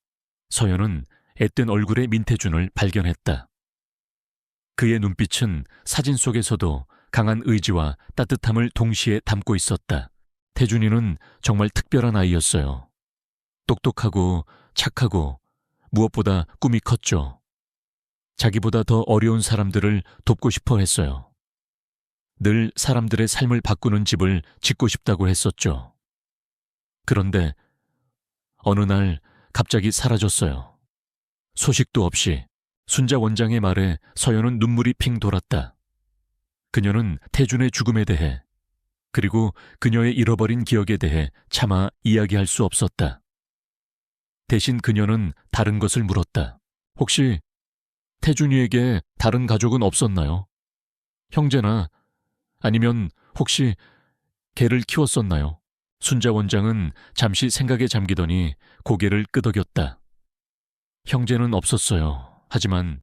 서연은 앳된 얼굴의 민태준을 발견했다. 그의 눈빛은 사진 속에서도 강한 의지와 따뜻함을 동시에 담고 있었다. 태준이는 정말 특별한 아이였어요. 똑똑하고 착하고 무엇보다 꿈이 컸죠. 자기보다 더 어려운 사람들을 돕고 싶어 했어요. 늘 사람들의 삶을 바꾸는 집을 짓고 싶다고 했었죠. 그런데 어느 날 갑자기 사라졌어요. 소식도 없이. 순자 원장의 말에 서연은 눈물이 핑 돌았다. 그녀는 태준의 죽음에 대해 그리고 그녀의 잃어버린 기억에 대해 차마 이야기할 수 없었다. 대신 그녀는 다른 것을 물었다. 혹시 태준이에게 다른 가족은 없었나요? 형제나 아니면 혹시 개를 키웠었나요? 순자 원장은 잠시 생각에 잠기더니 고개를 끄덕였다. 형제는 없었어요. 하지만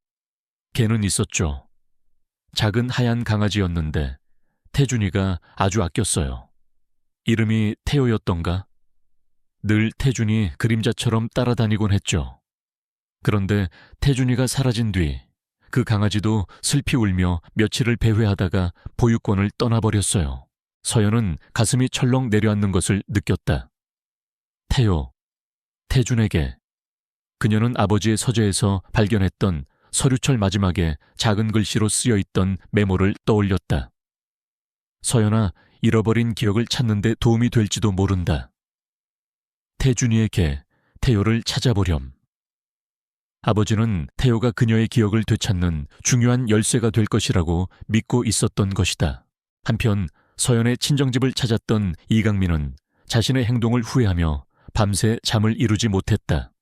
개는 있었죠. 작은 하얀 강아지였는데 태준이가 아주 아꼈어요. 이름이 태호였던가? 늘 태준이 그림자처럼 따라다니곤 했죠. 그런데 태준이가 사라진 뒤 그 강아지도 슬피 울며 며칠을 배회하다가 보육원을 떠나버렸어요. 서연은 가슴이 철렁 내려앉는 것을 느꼈다. 태호, 태준에게. 그녀는 아버지의 서재에서 발견했던 서류철 마지막에 작은 글씨로 쓰여있던 메모를 떠올렸다. 서연아, 잃어버린 기억을 찾는 데 도움이 될지도 모른다. 태준이의 개, 태호를 찾아보렴. 아버지는 태호가 그녀의 기억을 되찾는 중요한 열쇠가 될 것이라고 믿고 있었던 것이다. 한편 서연의 친정집을 찾았던 이강민은 자신의 행동을 후회하며 밤새 잠을 이루지 못했다.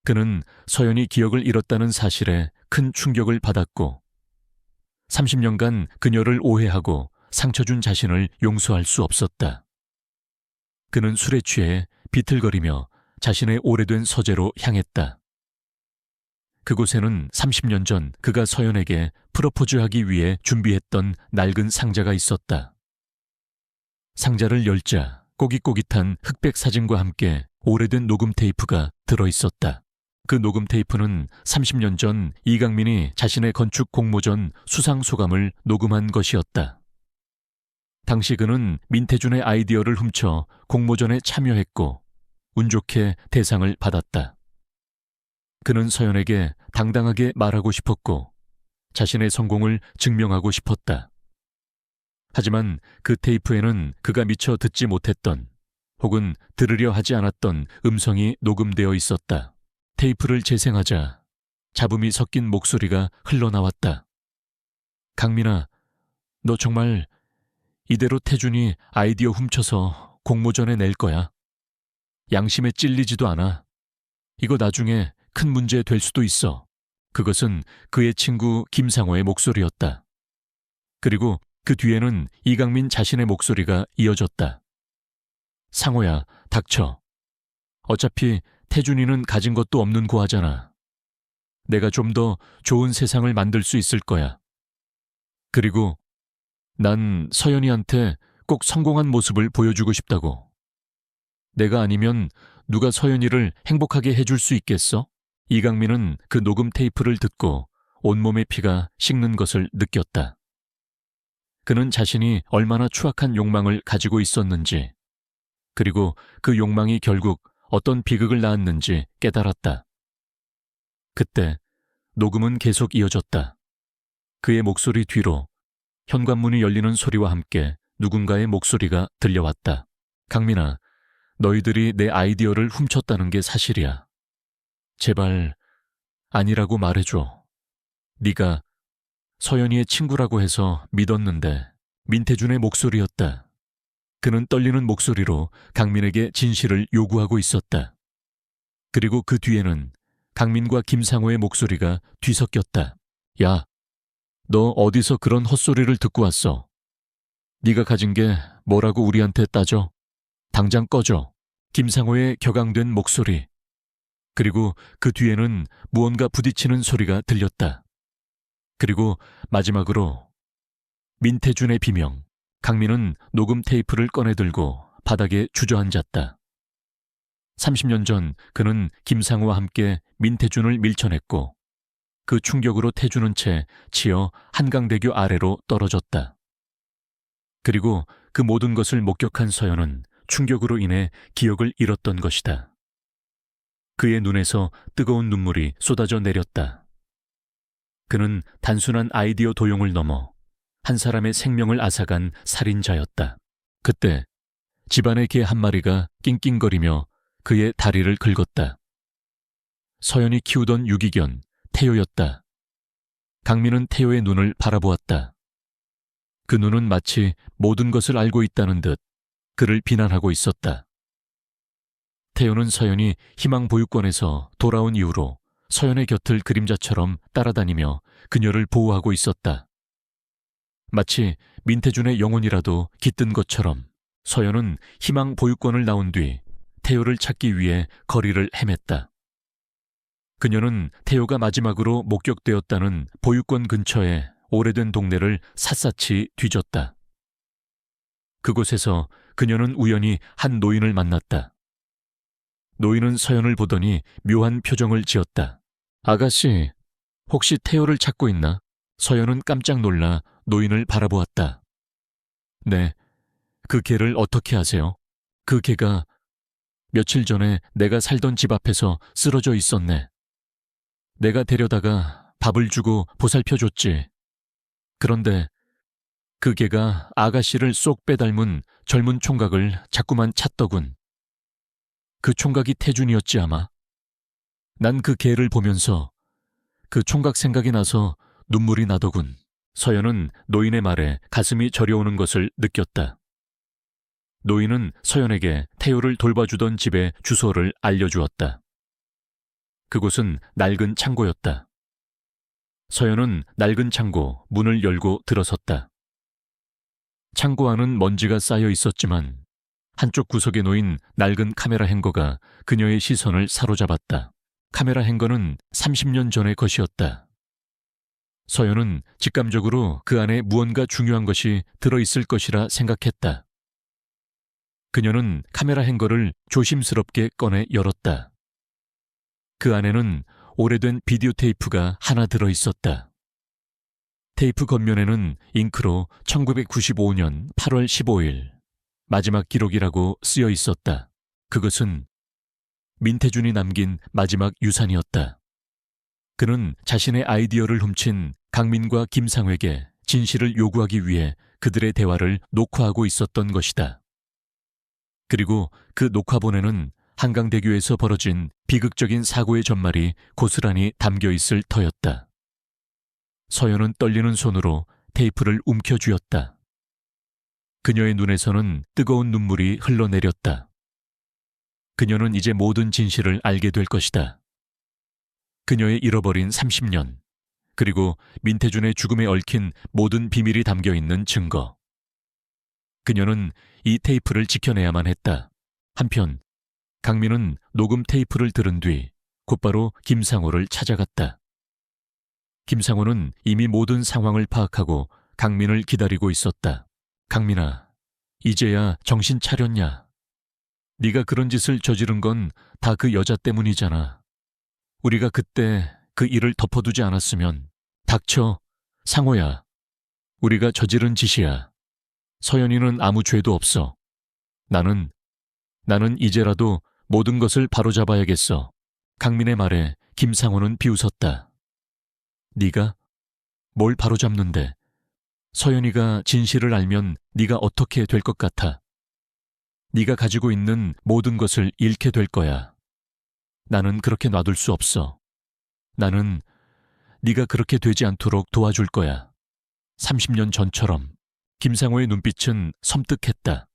그는 서연이 기억을 잃었다는 사실에 큰 충격을 받았고 30년간 그녀를 오해하고 상처 준 자신을 용서할 수 없었다. 그는 술에 취해 비틀거리며 자신의 오래된 서재로 향했다. 그곳에는 30년 전 그가 서연에게 프로포즈하기 위해 준비했던 낡은 상자가 있었다. 상자를 열자 꼬깃꼬깃한 흑백 사진과 함께 오래된 녹음 테이프가 들어있었다. 그 녹음 테이프는 30년 전 이강민이 자신의 건축 공모전 수상 소감을 녹음한 것이었다. 당시 그는 민태준의 아이디어를 훔쳐 공모전에 참여했고 운 좋게 대상을 받았다. 그는 서연에게 당당하게 말하고 싶었고 자신의 성공을 증명하고 싶었다. 하지만 그 테이프에는 그가 미처 듣지 못했던 혹은 들으려 하지 않았던 음성이 녹음되어 있었다. 테이프를 재생하자 잡음이 섞인 목소리가 흘러나왔다. 강민아, 너 정말 이대로 태준이 아이디어 훔쳐서 공모전에 낼 거야. 양심에 찔리지도 않아. 이거 나중에 큰 문제 될 수도 있어. 그것은 그의 친구 김상호의 목소리였다. 그리고 그 뒤에는 이강민 자신의 목소리가 이어졌다. 상호야, 닥쳐. 어차피 태준이는 가진 것도 없는 고아잖아. 내가 좀 더 좋은 세상을 만들 수 있을 거야. 그리고 난 서연이한테 꼭 성공한 모습을 보여주고 싶다고. 내가 아니면 누가 서연이를 행복하게 해줄 수 있겠어? 이강민은 그 녹음 테이프를 듣고 온몸의 피가 식는 것을 느꼈다. 그는 자신이 얼마나 추악한 욕망을 가지고 있었는지, 그리고 그 욕망이 결국 어떤 비극을 낳았는지 깨달았다. 그때 녹음은 계속 이어졌다. 그의 목소리 뒤로 현관문이 열리는 소리와 함께 누군가의 목소리가 들려왔다. 강민아, 너희들이 내 아이디어를 훔쳤다는 게 사실이야. 제발 아니라고 말해줘. 네가 서연이의 친구라고 해서 믿었는데. 민태준의 목소리였다. 그는 떨리는 목소리로 강민에게 진실을 요구하고 있었다. 그리고 그 뒤에는 강민과 김상호의 목소리가 뒤섞였다. 야, 너 어디서 그런 헛소리를 듣고 왔어? 네가 가진 게 뭐라고 우리한테 따져? 당장 꺼져. 김상호의 격앙된 목소리. 그리고 그 뒤에는 무언가 부딪히는 소리가 들렸다. 그리고 마지막으로 민태준의 비명. 강민은 녹음 테이프를 꺼내들고 바닥에 주저앉았다. 30년 전 그는 김상우와 함께 민태준을 밀쳐냈고 그 충격으로 태준은 채 치어 한강대교 아래로 떨어졌다. 그리고 그 모든 것을 목격한 서연은 충격으로 인해 기억을 잃었던 것이다. 그의 눈에서 뜨거운 눈물이 쏟아져 내렸다. 그는 단순한 아이디어 도용을 넘어 한 사람의 생명을 앗아간 살인자였다. 그때 집안의 개 한 마리가 낑낑거리며 그의 다리를 긁었다. 서연이 키우던 유기견 태요였다. 강민은 태요의 눈을 바라보았다. 그 눈은 마치 모든 것을 알고 있다는 듯 그를 비난하고 있었다. 태요는 서연이 희망보육원에서 돌아온 이후로 서연의 곁을 그림자처럼 따라다니며 그녀를 보호하고 있었다. 마치 민태준의 영혼이라도 깃든 것처럼 서연은 희망보육원을 나온 뒤 태요를 찾기 위해 거리를 헤맸다. 그녀는 태요가 마지막으로 목격되었다는 보육원 근처의 오래된 동네를 샅샅이 뒤졌다. 그곳에서 그녀는 우연히 한 노인을 만났다. 노인은 서연을 보더니 묘한 표정을 지었다. 아가씨, 혹시 태요를 찾고 있나? 서연은 깜짝 놀라 노인을 바라보았다. 네, 그 개를 어떻게 아세요? 그 개가 며칠 전에 내가 살던 집 앞에서 쓰러져 있었네. 내가 데려다가 밥을 주고 보살펴줬지. 그런데 그 개가 아가씨를 쏙 빼닮은 젊은 총각을 자꾸만 찾더군. 그 총각이 태준이었지 아마. 난 그 개를 보면서 그 총각 생각이 나서 눈물이 나더군. 서연은 노인의 말에 가슴이 저려오는 것을 느꼈다. 노인은 서연에게 태요를 돌봐주던 집의 주소를 알려주었다. 그곳은 낡은 창고였다. 서연은 낡은 창고 문을 열고 들어섰다. 창고 안은 먼지가 쌓여 있었지만 한쪽 구석에 놓인 낡은 카메라 행거가 그녀의 시선을 사로잡았다. 카메라 행거는 30년 전의 것이었다. 서연은 직감적으로 그 안에 무언가 중요한 것이 들어있을 것이라 생각했다. 그녀는 카메라 행거를 조심스럽게 꺼내 열었다. 그 안에는 오래된 비디오 테이프가 하나 들어있었다. 테이프 겉면에는 잉크로 1995년 8월 15일 마지막 기록이라고 쓰여 있었다. 그것은 민태준이 남긴 마지막 유산이었다. 그는 자신의 아이디어를 훔친 강민과 김상회에게 진실을 요구하기 위해 그들의 대화를 녹화하고 있었던 것이다. 그리고 그 녹화본에는 한강대교에서 벌어진 비극적인 사고의 전말이 고스란히 담겨 있을 터였다. 서연은 떨리는 손으로 테이프를 움켜쥐었다. 그녀의 눈에서는 뜨거운 눈물이 흘러내렸다. 그녀는 이제 모든 진실을 알게 될 것이다. 그녀의 잃어버린 30년, 그리고 민태준의 죽음에 얽힌 모든 비밀이 담겨 있는 증거. 그녀는 이 테이프를 지켜내야만 했다. 한편 강민은 녹음 테이프를 들은 뒤 곧바로 김상호를 찾아갔다. 김상호는 이미 모든 상황을 파악하고 강민을 기다리고 있었다. 강민아, 이제야 정신 차렸냐? 네가 그런 짓을 저지른 건 다 그 여자 때문이잖아. 우리가 그때 그 일을 덮어두지 않았으면. 닥쳐, 상호야. 우리가 저지른 짓이야. 서연이는 아무 죄도 없어. 나는 이제라도 모든 것을 바로잡아야겠어. 강민의 말에 김상호는 비웃었다. 네가? 뭘 바로잡는데? 서연이가 진실을 알면 네가 어떻게 될 것 같아? 네가 가지고 있는 모든 것을 잃게 될 거야. 나는 그렇게 놔둘 수 없어. 나는 네가 그렇게 되지 않도록 도와줄 거야. 30년 전처럼. 김상호의 눈빛은 섬뜩했다.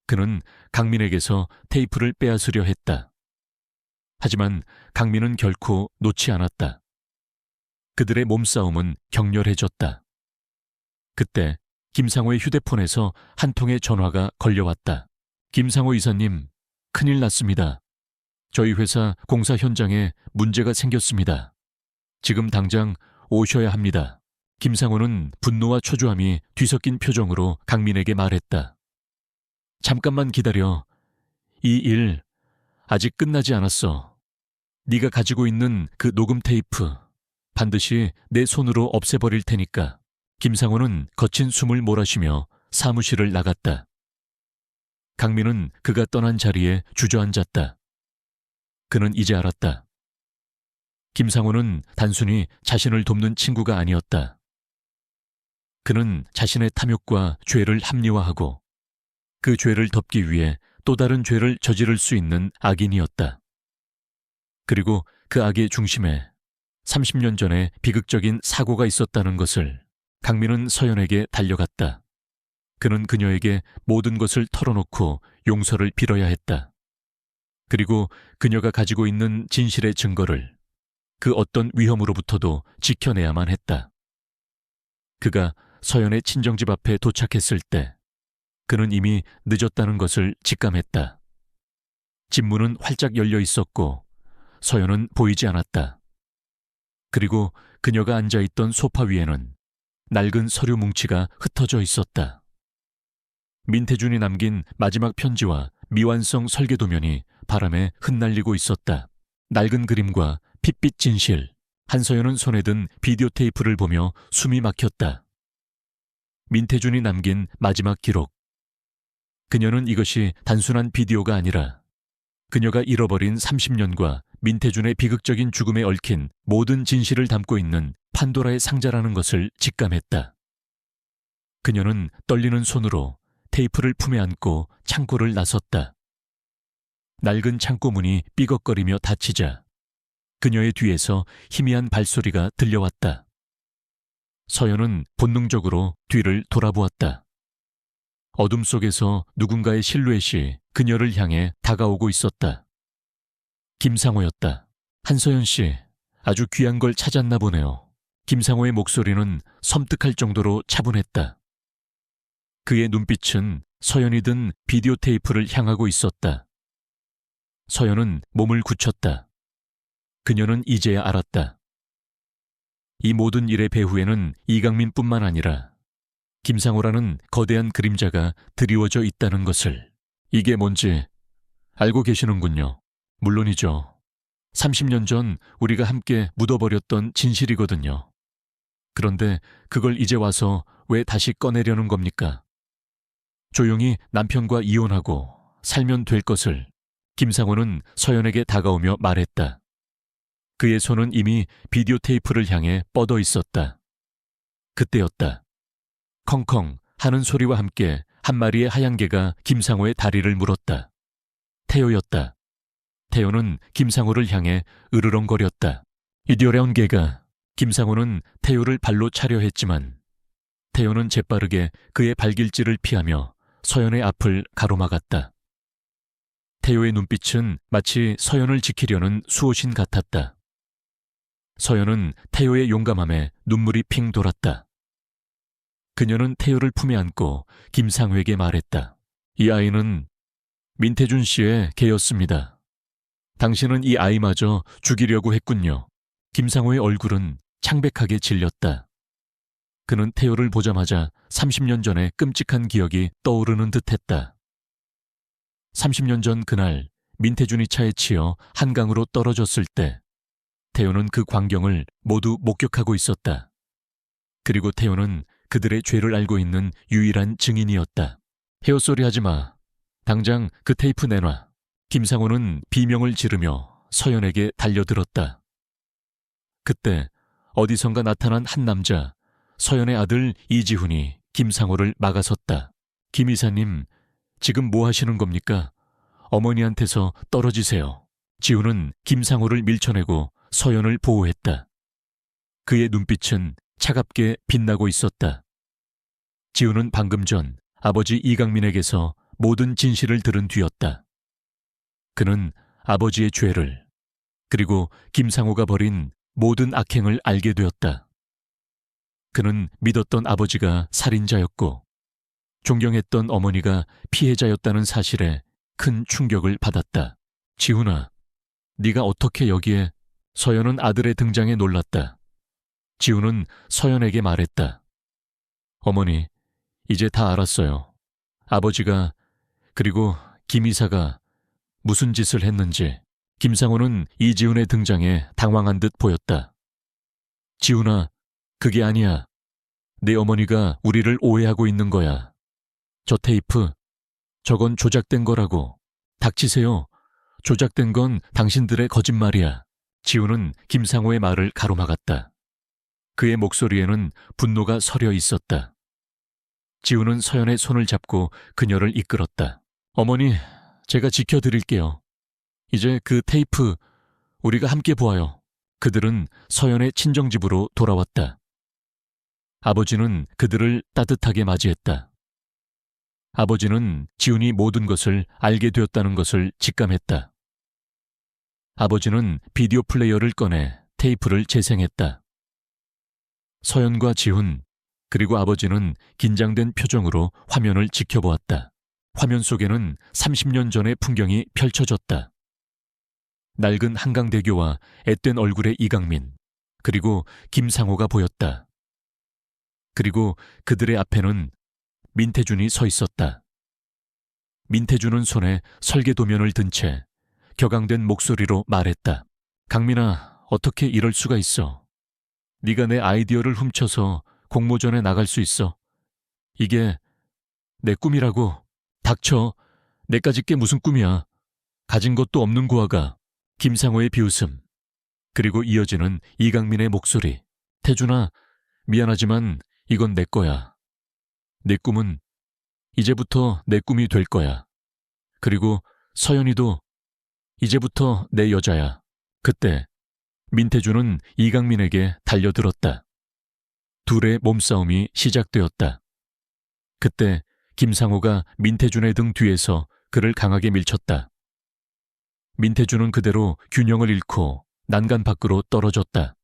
그는 강민에게서 테이프를 빼앗으려 했다. 하지만 강민은 결코 놓지 않았다. 그들의 몸싸움은 격렬해졌다. 그때 김상호의 휴대폰에서 한 통의 전화가 걸려왔다. 김상호 이사님, 큰일 났습니다. 저희 회사 공사 현장에 문제가 생겼습니다. 지금 당장 오셔야 합니다. 김상호는 분노와 초조함이 뒤섞인 표정으로 강민에게 말했다. 잠깐만 기다려. 이 일 아직 끝나지 않았어. 네가 가지고 있는 그 녹음 테이프 반드시 내 손으로 없애버릴 테니까. 김상호는 거친 숨을 몰아쉬며 사무실을 나갔다. 강민은 그가 떠난 자리에 주저앉았다. 그는 이제 알았다. 김상호는 단순히 자신을 돕는 친구가 아니었다. 그는 자신의 탐욕과 죄를 합리화하고 그 죄를 덮기 위해 또 다른 죄를 저지를 수 있는 악인이었다. 그리고 그 악의 중심에 30년 전에 비극적인 사고가 있었다는 것을 강민은 서연에게 달려갔다. 그는 그녀에게 모든 것을 털어놓고 용서를 빌어야 했다. 그리고 그녀가 가지고 있는 진실의 증거를 그 어떤 위험으로부터도 지켜내야만 했다. 그가 서연의 친정집 앞에 도착했을 때 그는 이미 늦었다는 것을 직감했다. 집 문은 활짝 열려 있었고 서연은 보이지 않았다. 그리고 그녀가 앉아있던 소파 위에는 낡은 서류 뭉치가 흩어져 있었다. 민태준이 남긴 마지막 편지와 미완성 설계도면이 바람에 흩날리고 있었다. 낡은 그림과 핏빛 진실, 한서연은 손에 든 비디오 테이프를 보며 숨이 막혔다. 민태준이 남긴 마지막 기록. 그녀는 이것이 단순한 비디오가 아니라 그녀가 잃어버린 30년과 민태준의 비극적인 죽음에 얽힌 모든 진실을 담고 있는 판도라의 상자라는 것을 직감했다. 그녀는 떨리는 손으로 테이프를 품에 안고 창고를 나섰다. 낡은 창고 문이 삐걱거리며 닫히자 그녀의 뒤에서 희미한 발소리가 들려왔다. 서연은 본능적으로 뒤를 돌아보았다. 어둠 속에서 누군가의 실루엣이 그녀를 향해 다가오고 있었다. 김상호였다. 한서연 씨, 아주 귀한 걸 찾았나 보네요. 김상호의 목소리는 섬뜩할 정도로 차분했다. 그의 눈빛은 서연이 든 비디오 테이프를 향하고 있었다. 서연은 몸을 굳혔다. 그녀는 이제야 알았다. 이 모든 일의 배후에는 이강민뿐만 아니라 김상호라는 거대한 그림자가 드리워져 있다는 것을. 이게 뭔지 알고 계시는군요. 물론이죠. 30년 전 우리가 함께 묻어버렸던 진실이거든요. 그런데 그걸 이제 와서 왜 다시 꺼내려는 겁니까? 조용히 남편과 이혼하고 살면 될 것을 김상호는 서연에게 다가오며 말했다. 그의 손은 이미 비디오 테이프를 향해 뻗어 있었다. 그때였다. 컹컹 하는 소리와 함께 한 마리의 하얀 개가 김상호의 다리를 물었다. 태호였다. 태호는 김상호를 향해 으르렁거렸다. 이디오레온 개가. 김상호는 태호를 발로 차려 했지만 태호는 재빠르게 그의 발길질을 피하며 서연의 앞을 가로막았다. 태호의 눈빛은 마치 서연을 지키려는 수호신 같았다. 서연은 태호의 용감함에 눈물이 핑 돌았다. 그녀는 태호를 품에 안고 김상호에게 말했다. 이 아이는 민태준 씨의 개였습니다. 당신은 이 아이마저 죽이려고 했군요. 김상호의 얼굴은 창백하게 질렸다. 그는 태호를 보자마자 30년 전의 끔찍한 기억이 떠오르는 듯했다. 30년 전 그날 민태준이 차에 치여 한강으로 떨어졌을 때 태호는 그 광경을 모두 목격하고 있었다. 그리고 태호는 그들의 죄를 알고 있는 유일한 증인이었다. 헤어소리 하지 마. 당장 그 테이프 내놔. 김상호는 비명을 지르며 서연에게 달려들었다. 그때 어디선가 나타난 한 남자, 서연의 아들 이지훈이 김상호를 막아섰다. 김 이사님, 지금 뭐 하시는 겁니까? 어머니한테서 떨어지세요. 지훈은 김상호를 밀쳐내고 서연을 보호했다. 그의 눈빛은 차갑게 빛나고 있었다. 지훈은 방금 전 아버지 이강민에게서 모든 진실을 들은 뒤였다. 그는 아버지의 죄를, 그리고 김상호가 벌인 모든 악행을 알게 되었다. 그는 믿었던 아버지가 살인자였고 존경했던 어머니가 피해자였다는 사실에 큰 충격을 받았다. 지훈아, 네가 어떻게 여기에? 서연은 아들의 등장에 놀랐다. 지훈은 서연에게 말했다. 어머니, 이제 다 알았어요. 아버지가, 그리고 김 이사가 무슨 짓을 했는지. 김상호는 이지훈의 등장에 당황한 듯 보였다. 지훈아, 그게 아니야. 내 어머니가 우리를 오해하고 있는 거야. 저 테이프, 저건 조작된 거라고. 닥치세요. 조작된 건 당신들의 거짓말이야. 지훈은 김상호의 말을 가로막았다. 그의 목소리에는 분노가 서려 있었다. 지훈은 서연의 손을 잡고 그녀를 이끌었다. 어머니, 제가 지켜드릴게요. 이제 그 테이프 우리가 함께 보아요. 그들은 서연의 친정집으로 돌아왔다. 아버지는 그들을 따뜻하게 맞이했다. 아버지는 지훈이 모든 것을 알게 되었다는 것을 직감했다. 아버지는 비디오 플레이어를 꺼내 테이프를 재생했다. 서연과 지훈, 그리고 아버지는 긴장된 표정으로 화면을 지켜보았다. 화면 속에는 30년 전의 풍경이 펼쳐졌다. 낡은 한강대교와 앳된 얼굴의 이강민, 그리고 김상호가 보였다. 그리고 그들의 앞에는 민태준이 서 있었다. 민태준은 손에 설계도면을 든 채 격앙된 목소리로 말했다. 강민아, 어떻게 이럴 수가 있어. 네가 내 아이디어를 훔쳐서 공모전에 나갈 수 있어. 이게 내 꿈이라고. 닥쳐. 내까짓 게 무슨 꿈이야. 가진 것도 없는 구아가. 김상호의 비웃음. 그리고 이어지는 이강민의 목소리. 태준아, 미안하지만 이건 내 거야. 내 꿈은 이제부터 내 꿈이 될 거야. 그리고 서연이도 이제부터 내 여자야. 그때 민태준은 이강민에게 달려들었다. 둘의 몸싸움이 시작되었다. 그때 김상호가 민태준의 등 뒤에서 그를 강하게 밀쳤다. 민태준은 그대로 균형을 잃고 난간 밖으로 떨어졌다.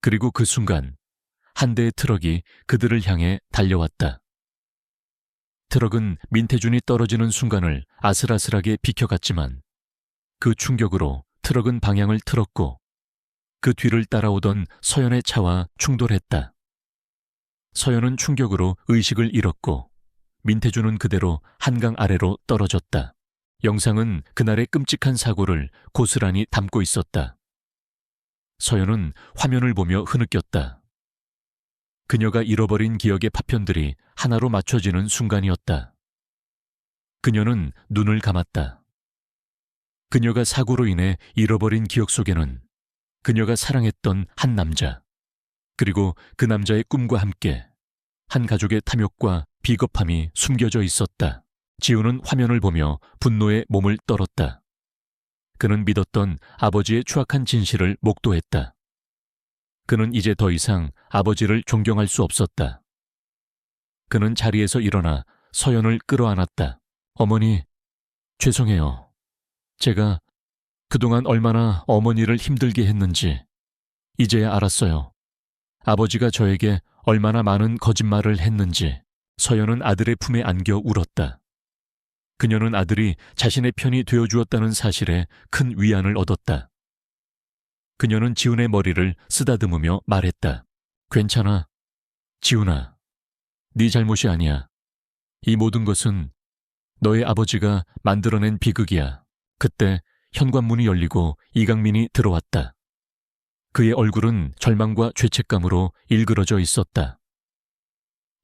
그리고 그 순간 한 대의 트럭이 그들을 향해 달려왔다. 트럭은 민태준이 떨어지는 순간을 아슬아슬하게 비켜갔지만 그 충격으로 트럭은 방향을 틀었고 그 뒤를 따라오던 서연의 차와 충돌했다. 서연은 충격으로 의식을 잃었고 민태준은 그대로 한강 아래로 떨어졌다. 영상은 그날의 끔찍한 사고를 고스란히 담고 있었다. 서연은 화면을 보며 흐느꼈다. 그녀가 잃어버린 기억의 파편들이 하나로 맞춰지는 순간이었다. 그녀는 눈을 감았다. 그녀가 사고로 인해 잃어버린 기억 속에는 그녀가 사랑했던 한 남자, 그리고 그 남자의 꿈과 함께 한 가족의 탐욕과 비겁함이 숨겨져 있었다. 지우는 화면을 보며 분노에 몸을 떨었다. 그는 믿었던 아버지의 추악한 진실을 목도했다. 그는 이제 더 이상 아버지를 존경할 수 없었다. 그는 자리에서 일어나 서연을 끌어안았다. 어머니, 죄송해요. 제가 그동안 얼마나 어머니를 힘들게 했는지 이제야 알았어요. 아버지가 저에게 얼마나 많은 거짓말을 했는지. 서연은 아들의 품에 안겨 울었다. 그녀는 아들이 자신의 편이 되어주었다는 사실에 큰 위안을 얻었다. 그녀는 지훈의 머리를 쓰다듬으며 말했다. 괜찮아, 지훈아. 네 잘못이 아니야. 이 모든 것은 너의 아버지가 만들어낸 비극이야. 그때 현관문이 열리고 이강민이 들어왔다. 그의 얼굴은 절망과 죄책감으로 일그러져 있었다.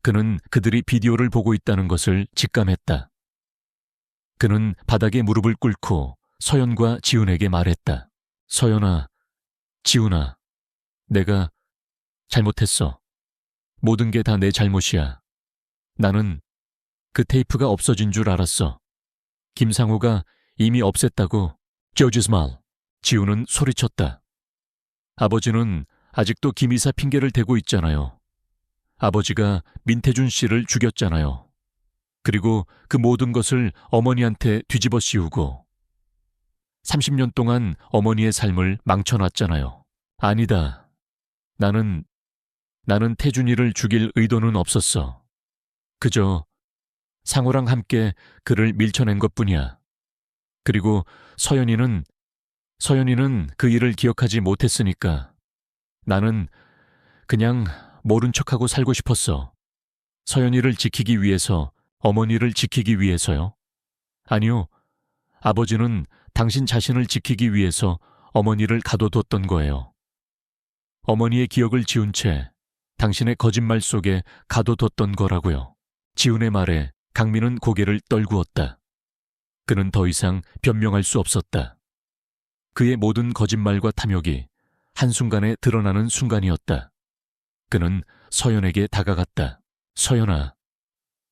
그는 그들이 비디오를 보고 있다는 것을 직감했다. 그는 바닥에 무릎을 꿇고 서연과 지훈에게 말했다. 서연아, 지훈아, 내가 잘못했어. 모든 게 다 내 잘못이야. 나는 그 테이프가 없어진 줄 알았어. 김상우가 이미 없앴다고. 조지스말. 지훈은 소리쳤다. 아버지는 아직도 김이사 핑계를 대고 있잖아요. 아버지가 민태준 씨를 죽였잖아요. 그리고 그 모든 것을 어머니한테 뒤집어 씌우고 30년 동안 어머니의 삶을 망쳐놨잖아요. 아니다. 나는 태준이를 죽일 의도는 없었어. 그저 상우랑 함께 그를 밀쳐낸 것뿐이야. 그리고 서연이는 그 일을 기억하지 못했으니까 나는 그냥 모른 척하고 살고 싶었어. 서연이를 지키기 위해서, 어머니를 지키기 위해서요? 아니요. 아버지는 당신 자신을 지키기 위해서 어머니를 가둬뒀던 거예요. 어머니의 기억을 지운 채 당신의 거짓말 속에 가둬뒀던 거라고요. 지훈의 말에 강민은 고개를 떨구었다. 그는 더 이상 변명할 수 없었다. 그의 모든 거짓말과 탐욕이 한순간에 드러나는 순간이었다. 그는 서연에게 다가갔다. 서연아,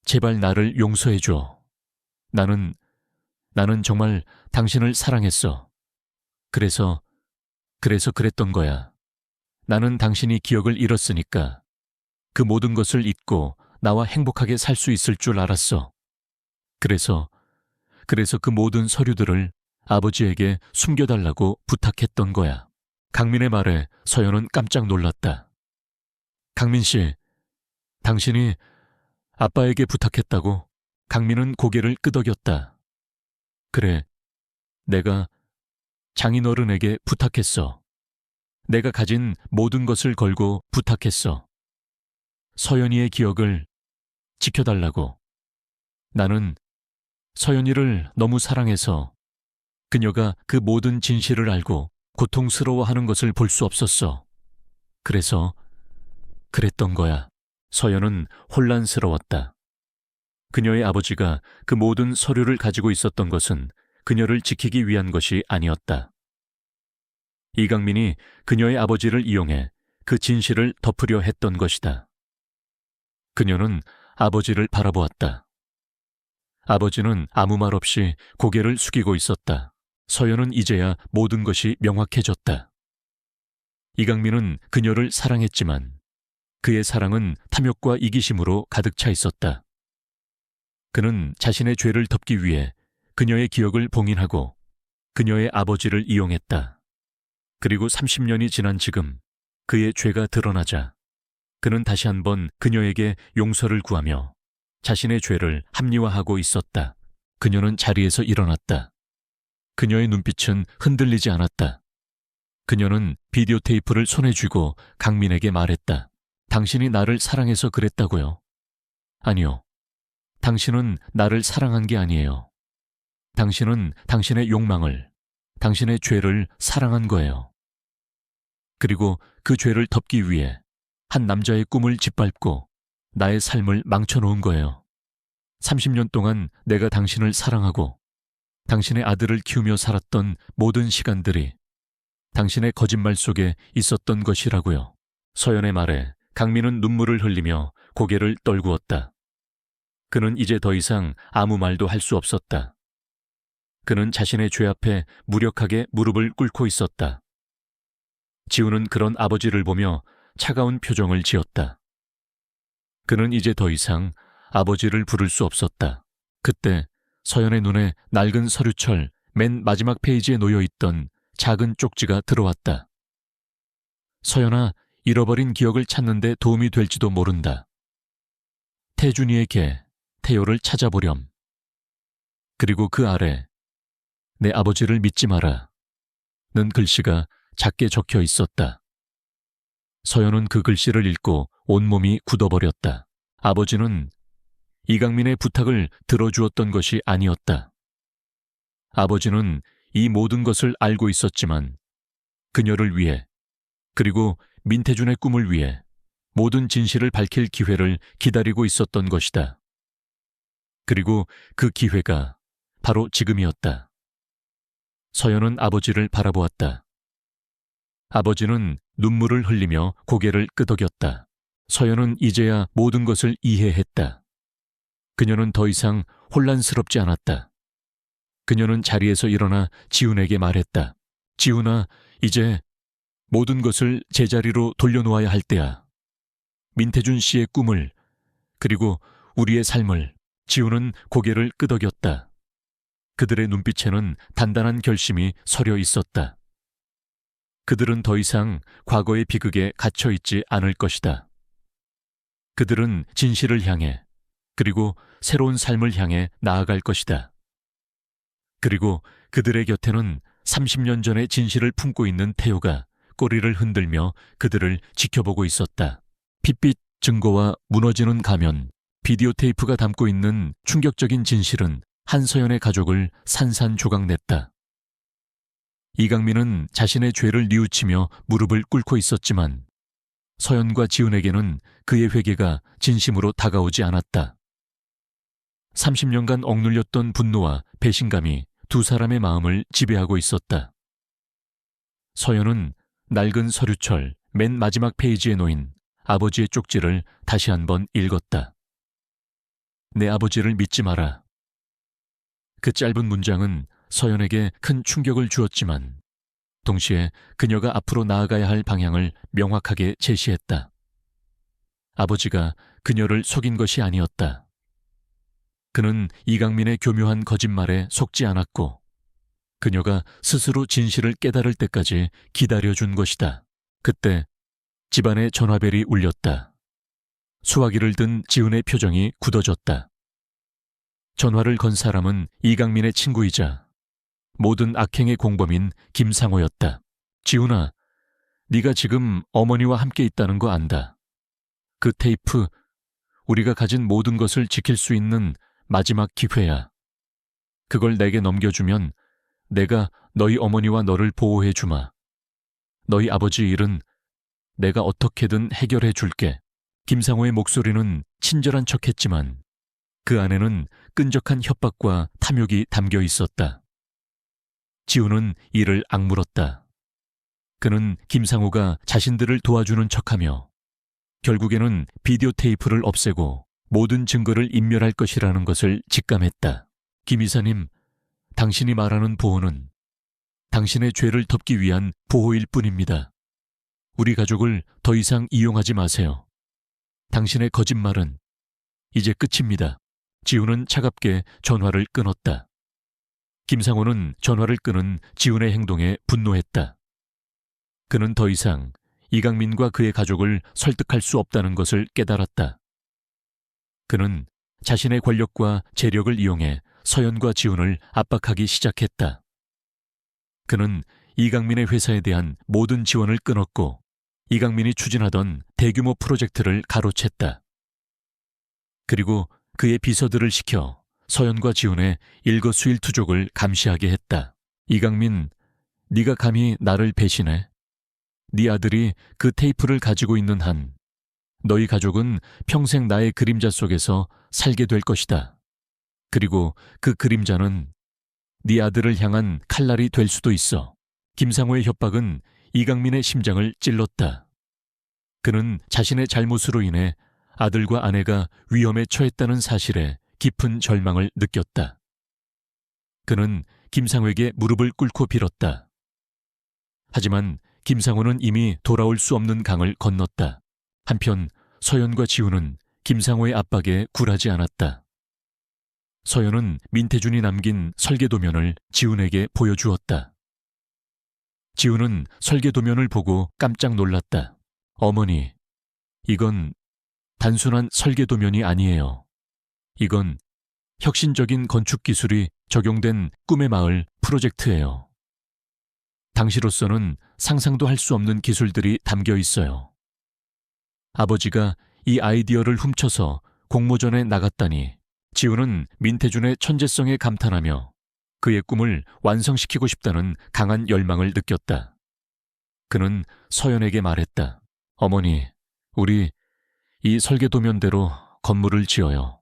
제발 나를 용서해줘. 나는 정말 당신을 사랑했어. 그래서 그랬던 거야. 나는 당신이 기억을 잃었으니까 그 모든 것을 잊고 나와 행복하게 살 수 있을 줄 알았어. 그래서 그 모든 서류들을 아버지에게 숨겨달라고 부탁했던 거야. 강민의 말에 서연은 깜짝 놀랐다. 강민 씨, 당신이 아빠에게 부탁했다고? 강민은 고개를 끄덕였다. 그래, 내가 장인어른에게 부탁했어. 내가 가진 모든 것을 걸고 부탁했어. 서연이의 기억을 지켜달라고. 나는 서연이를 너무 사랑해서 그녀가 그 모든 진실을 알고 고통스러워하는 것을 볼 수 없었어. 그래서 그랬던 거야. 서연은 혼란스러웠다. 그녀의 아버지가 그 모든 서류를 가지고 있었던 것은 그녀를 지키기 위한 것이 아니었다. 이강민이 그녀의 아버지를 이용해 그 진실을 덮으려 했던 것이다. 그녀는 아버지를 바라보았다. 아버지는 아무 말 없이 고개를 숙이고 있었다. 서연은 이제야 모든 것이 명확해졌다. 이강민은 그녀를 사랑했지만 그의 사랑은 탐욕과 이기심으로 가득 차 있었다. 그는 자신의 죄를 덮기 위해 그녀의 기억을 봉인하고 그녀의 아버지를 이용했다. 그리고 30년이 지난 지금 그의 죄가 드러나자 그는 다시 한번 그녀에게 용서를 구하며 자신의 죄를 합리화하고 있었다. 그녀는 자리에서 일어났다. 그녀의 눈빛은 흔들리지 않았다. 그녀는 비디오 테이프를 손에 쥐고 강민에게 말했다. 당신이 나를 사랑해서 그랬다고요? 아니요. 당신은 나를 사랑한 게 아니에요. 당신은 당신의 욕망을, 당신의 죄를 사랑한 거예요. 그리고 그 죄를 덮기 위해 한 남자의 꿈을 짓밟고 나의 삶을 망쳐놓은 거예요. 30년 동안 내가 당신을 사랑하고 당신의 아들을 키우며 살았던 모든 시간들이 당신의 거짓말 속에 있었던 것이라고요. 서연의 말에 강민은 눈물을 흘리며 고개를 떨구었다. 그는 이제 더 이상 아무 말도 할 수 없었다. 그는 자신의 죄 앞에 무력하게 무릎을 꿇고 있었다. 지우는 그런 아버지를 보며 차가운 표정을 지었다. 그는 이제 더 이상 아버지를 부를 수 없었다. 그때 서연의 눈에 낡은 서류철 맨 마지막 페이지에 놓여있던 작은 쪽지가 들어왔다. 서연아, 잃어버린 기억을 찾는 데 도움이 될지도 모른다. 태준이의 개, 태요를 찾아보렴. 그리고 그 아래 내 아버지를 믿지 마라 는 글씨가 작게 적혀 있었다. 서연은 그 글씨를 읽고 온몸이 굳어버렸다. 아버지는 이강민의 부탁을 들어주었던 것이 아니었다. 아버지는 이 모든 것을 알고 있었지만 그녀를 위해 그리고 민태준의 꿈을 위해 모든 진실을 밝힐 기회를 기다리고 있었던 것이다. 그리고 그 기회가 바로 지금이었다. 서연은 아버지를 바라보았다. 아버지는 눈물을 흘리며 고개를 끄덕였다. 서연은 이제야 모든 것을 이해했다. 그녀는 더 이상 혼란스럽지 않았다. 그녀는 자리에서 일어나 지훈에게 말했다. 지훈아, 이제 모든 것을 제자리로 돌려놓아야 할 때야. 민태준 씨의 꿈을, 그리고 우리의 삶을. 지훈은 고개를 끄덕였다. 그들의 눈빛에는 단단한 결심이 서려 있었다. 그들은 더 이상 과거의 비극에 갇혀있지 않을 것이다. 그들은 진실을 향해, 그리고 새로운 삶을 향해 나아갈 것이다. 그리고 그들의 곁에는 30년 전의 진실을 품고 있는 태호가 꼬리를 흔들며 그들을 지켜보고 있었다. 핏빛 증거와 무너지는 가면, 비디오 테이프가 담고 있는 충격적인 진실은 한서연의 가족을 산산조각냈다. 이강민은 자신의 죄를 뉘우치며 무릎을 꿇고 있었지만 서연과 지훈에게는 그의 회개가 진심으로 다가오지 않았다. 30년간 억눌렸던 분노와 배신감이 두 사람의 마음을 지배하고 있었다. 서연은 낡은 서류철 맨 마지막 페이지에 놓인 아버지의 쪽지를 다시 한번 읽었다. 내 아버지를 믿지 마라. 그 짧은 문장은 서연에게 큰 충격을 주었지만 동시에 그녀가 앞으로 나아가야 할 방향을 명확하게 제시했다. 아버지가 그녀를 속인 것이 아니었다. 그는 이강민의 교묘한 거짓말에 속지 않았고 그녀가 스스로 진실을 깨달을 때까지 기다려준 것이다. 그때 집안의 전화벨이 울렸다. 수화기를 든 지훈의 표정이 굳어졌다. 전화를 건 사람은 이강민의 친구이자 모든 악행의 공범인 김상호였다. 지훈아, 네가 지금 어머니와 함께 있다는 거 안다. 그 테이프, 우리가 가진 모든 것을 지킬 수 있는 마지막 기회야. 그걸 내게 넘겨주면 내가 너희 어머니와 너를 보호해 주마. 너희 아버지 일은 내가 어떻게든 해결해 줄게. 김상호의 목소리는 친절한 척했지만 그 안에는 끈적한 협박과 탐욕이 담겨 있었다. 지훈은 이를 악물었다. 그는 김상호가 자신들을 도와주는 척하며 결국에는 비디오 테이프를 없애고 모든 증거를 인멸할 것이라는 것을 직감했다. 김 이사님, 당신이 말하는 보호는 당신의 죄를 덮기 위한 보호일 뿐입니다. 우리 가족을 더 이상 이용하지 마세요. 당신의 거짓말은 이제 끝입니다. 지훈은 차갑게 전화를 끊었다. 김상호는 전화를 끊은 지훈의 행동에 분노했다. 그는 더 이상 이강민과 그의 가족을 설득할 수 없다는 것을 깨달았다. 그는 자신의 권력과 재력을 이용해 서연과 지훈을 압박하기 시작했다. 그는 이강민의 회사에 대한 모든 지원을 끊었고 이강민이 추진하던 대규모 프로젝트를 가로챘다. 그리고 그의 비서들을 시켜 서연과 지훈의 일거수일투족을 감시하게 했다. 이강민, 네가 감히 나를 배신해? 네 아들이 그 테이프를 가지고 있는 한 너희 가족은 평생 나의 그림자 속에서 살게 될 것이다. 그리고 그 그림자는 네 아들을 향한 칼날이 될 수도 있어. 김상호의 협박은 이강민의 심장을 찔렀다. 그는 자신의 잘못으로 인해 아들과 아내가 위험에 처했다는 사실에 깊은 절망을 느꼈다. 그는 김상호에게 무릎을 꿇고 빌었다. 하지만 김상호는 이미 돌아올 수 없는 강을 건넜다. 한편 서연과 지우는 김상호의 압박에 굴하지 않았다. 서연은 민태준이 남긴 설계도면을 지훈에게 보여주었다. 지훈은 설계도면을 보고 깜짝 놀랐다. 어머니, 이건 단순한 설계도면이 아니에요. 이건 혁신적인 건축 기술이 적용된 꿈의 마을 프로젝트예요. 당시로서는 상상도 할 수 없는 기술들이 담겨 있어요. 아버지가 이 아이디어를 훔쳐서 공모전에 나갔다니. 지훈은 민태준의 천재성에 감탄하며 그의 꿈을 완성시키고 싶다는 강한 열망을 느꼈다. 그는 서연에게 말했다. 어머니, 우리 이 설계도면대로 건물을 지어요.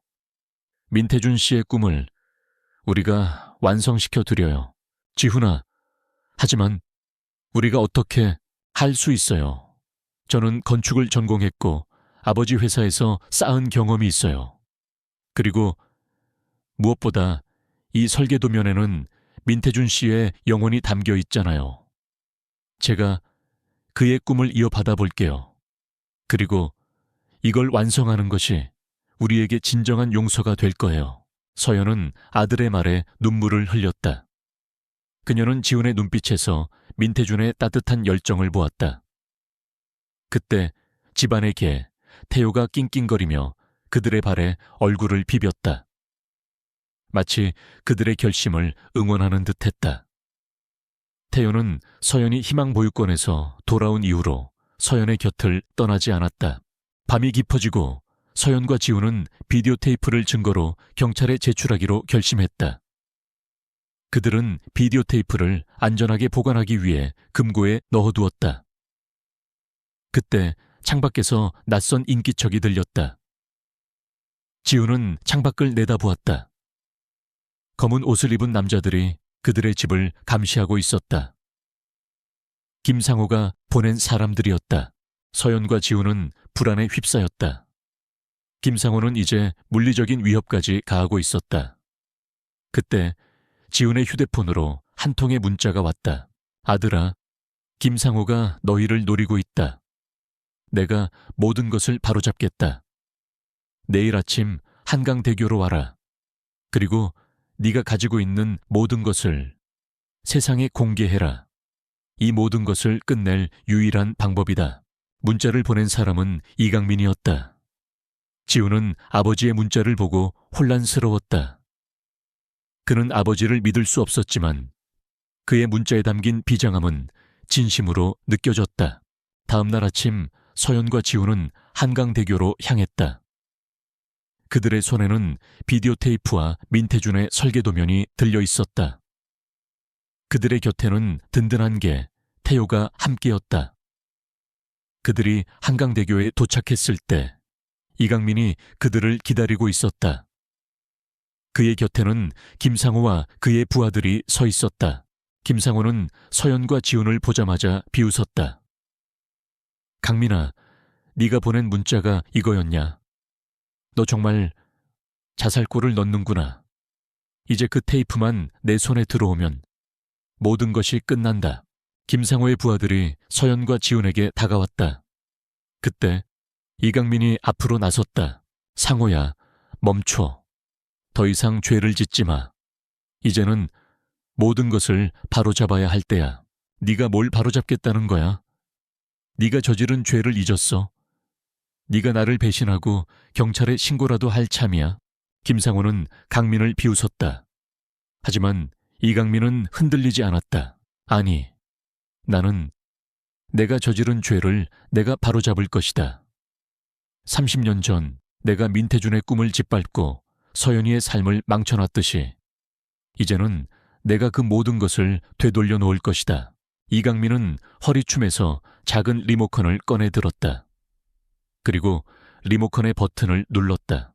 민태준 씨의 꿈을 우리가 완성시켜 드려요. 지훈아, 하지만 우리가 어떻게 할 수 있어요. 저는 건축을 전공했고 아버지 회사에서 쌓은 경험이 있어요. 그리고 무엇보다 이 설계도면에는 민태준 씨의 영혼이 담겨 있잖아요. 제가 그의 꿈을 이어받아 볼게요. 그리고 이걸 완성하는 것이 우리에게 진정한 용서가 될 거예요. 서연은 아들의 말에 눈물을 흘렸다. 그녀는 지훈의 눈빛에서 민태준의 따뜻한 열정을 보았다. 그때 집안의 개, 태호가 낑낑거리며 그들의 발에 얼굴을 비볐다. 마치 그들의 결심을 응원하는 듯했다. 태호는 서연이 희망보육원에서 돌아온 이후로 서연의 곁을 떠나지 않았다. 밤이 깊어지고 서연과 지훈은 비디오 테이프를 증거로 경찰에 제출하기로 결심했다. 그들은 비디오 테이프를 안전하게 보관하기 위해 금고에 넣어두었다. 그때 창밖에서 낯선 인기척이 들렸다. 지훈은 창밖을 내다보았다. 검은 옷을 입은 남자들이 그들의 집을 감시하고 있었다. 김상호가 보낸 사람들이었다. 서연과 지훈은 불안에 휩싸였다. 김상호는 이제 물리적인 위협까지 가하고 있었다. 그때 지훈의 휴대폰으로 한 통의 문자가 왔다. 아들아, 김상호가 너희를 노리고 있다. 내가 모든 것을 바로잡겠다. 내일 아침 한강대교로 와라. 그리고 네가 가지고 있는 모든 것을 세상에 공개해라. 이 모든 것을 끝낼 유일한 방법이다. 문자를 보낸 사람은 이강민이었다. 지훈은 아버지의 문자를 보고 혼란스러웠다. 그는 아버지를 믿을 수 없었지만 그의 문자에 담긴 비장함은 진심으로 느껴졌다. 다음 날 아침 서연과 지훈은 한강대교로 향했다. 그들의 손에는 비디오 테이프와 민태준의 설계도면이 들려 있었다. 그들의 곁에는 든든한 개, 태호가 함께였다. 그들이 한강대교에 도착했을 때 이강민이 그들을 기다리고 있었다. 그의 곁에는 김상호와 그의 부하들이 서 있었다. 김상호는 서연과 지훈을 보자마자 비웃었다. 강민아, 네가 보낸 문자가 이거였냐? 너 정말 자살골을 넣는구나. 이제 그 테이프만 내 손에 들어오면 모든 것이 끝난다. 김상호의 부하들이 서연과 지훈에게 다가왔다. 그때 이강민이 앞으로 나섰다. 상호야, 멈춰. 더 이상 죄를 짓지 마. 이제는 모든 것을 바로잡아야 할 때야. 네가 뭘 바로잡겠다는 거야? 네가 저지른 죄를 잊었어? 네가 나를 배신하고 경찰에 신고라도 할 참이야? 김상호는 강민을 비웃었다. 하지만 이강민은 흔들리지 않았다. 아니, 나는 내가 저지른 죄를 내가 바로잡을 것이다. 30년 전 내가 민태준의 꿈을 짓밟고 서연이의 삶을 망쳐놨듯이 이제는 내가 그 모든 것을 되돌려 놓을 것이다. 이강민은 허리춤에서 작은 리모컨을 꺼내 들었다. 그리고 리모컨의 버튼을 눌렀다.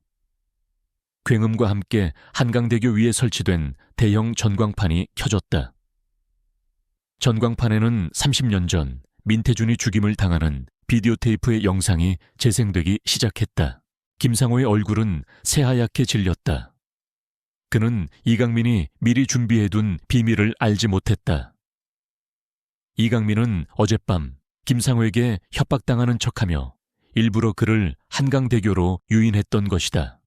굉음과 함께 한강대교 위에 설치된 대형 전광판이 켜졌다. 전광판에는 30년 전 민태준이 죽임을 당하는 비디오 테이프의 영상이 재생되기 시작했다. 김상호의 얼굴은 새하얗게 질렸다. 그는 이강민이 미리 준비해둔 비밀을 알지 못했다. 이강민은 어젯밤 김상호에게 협박당하는 척하며 일부러 그를 한강대교로 유인했던 것이다.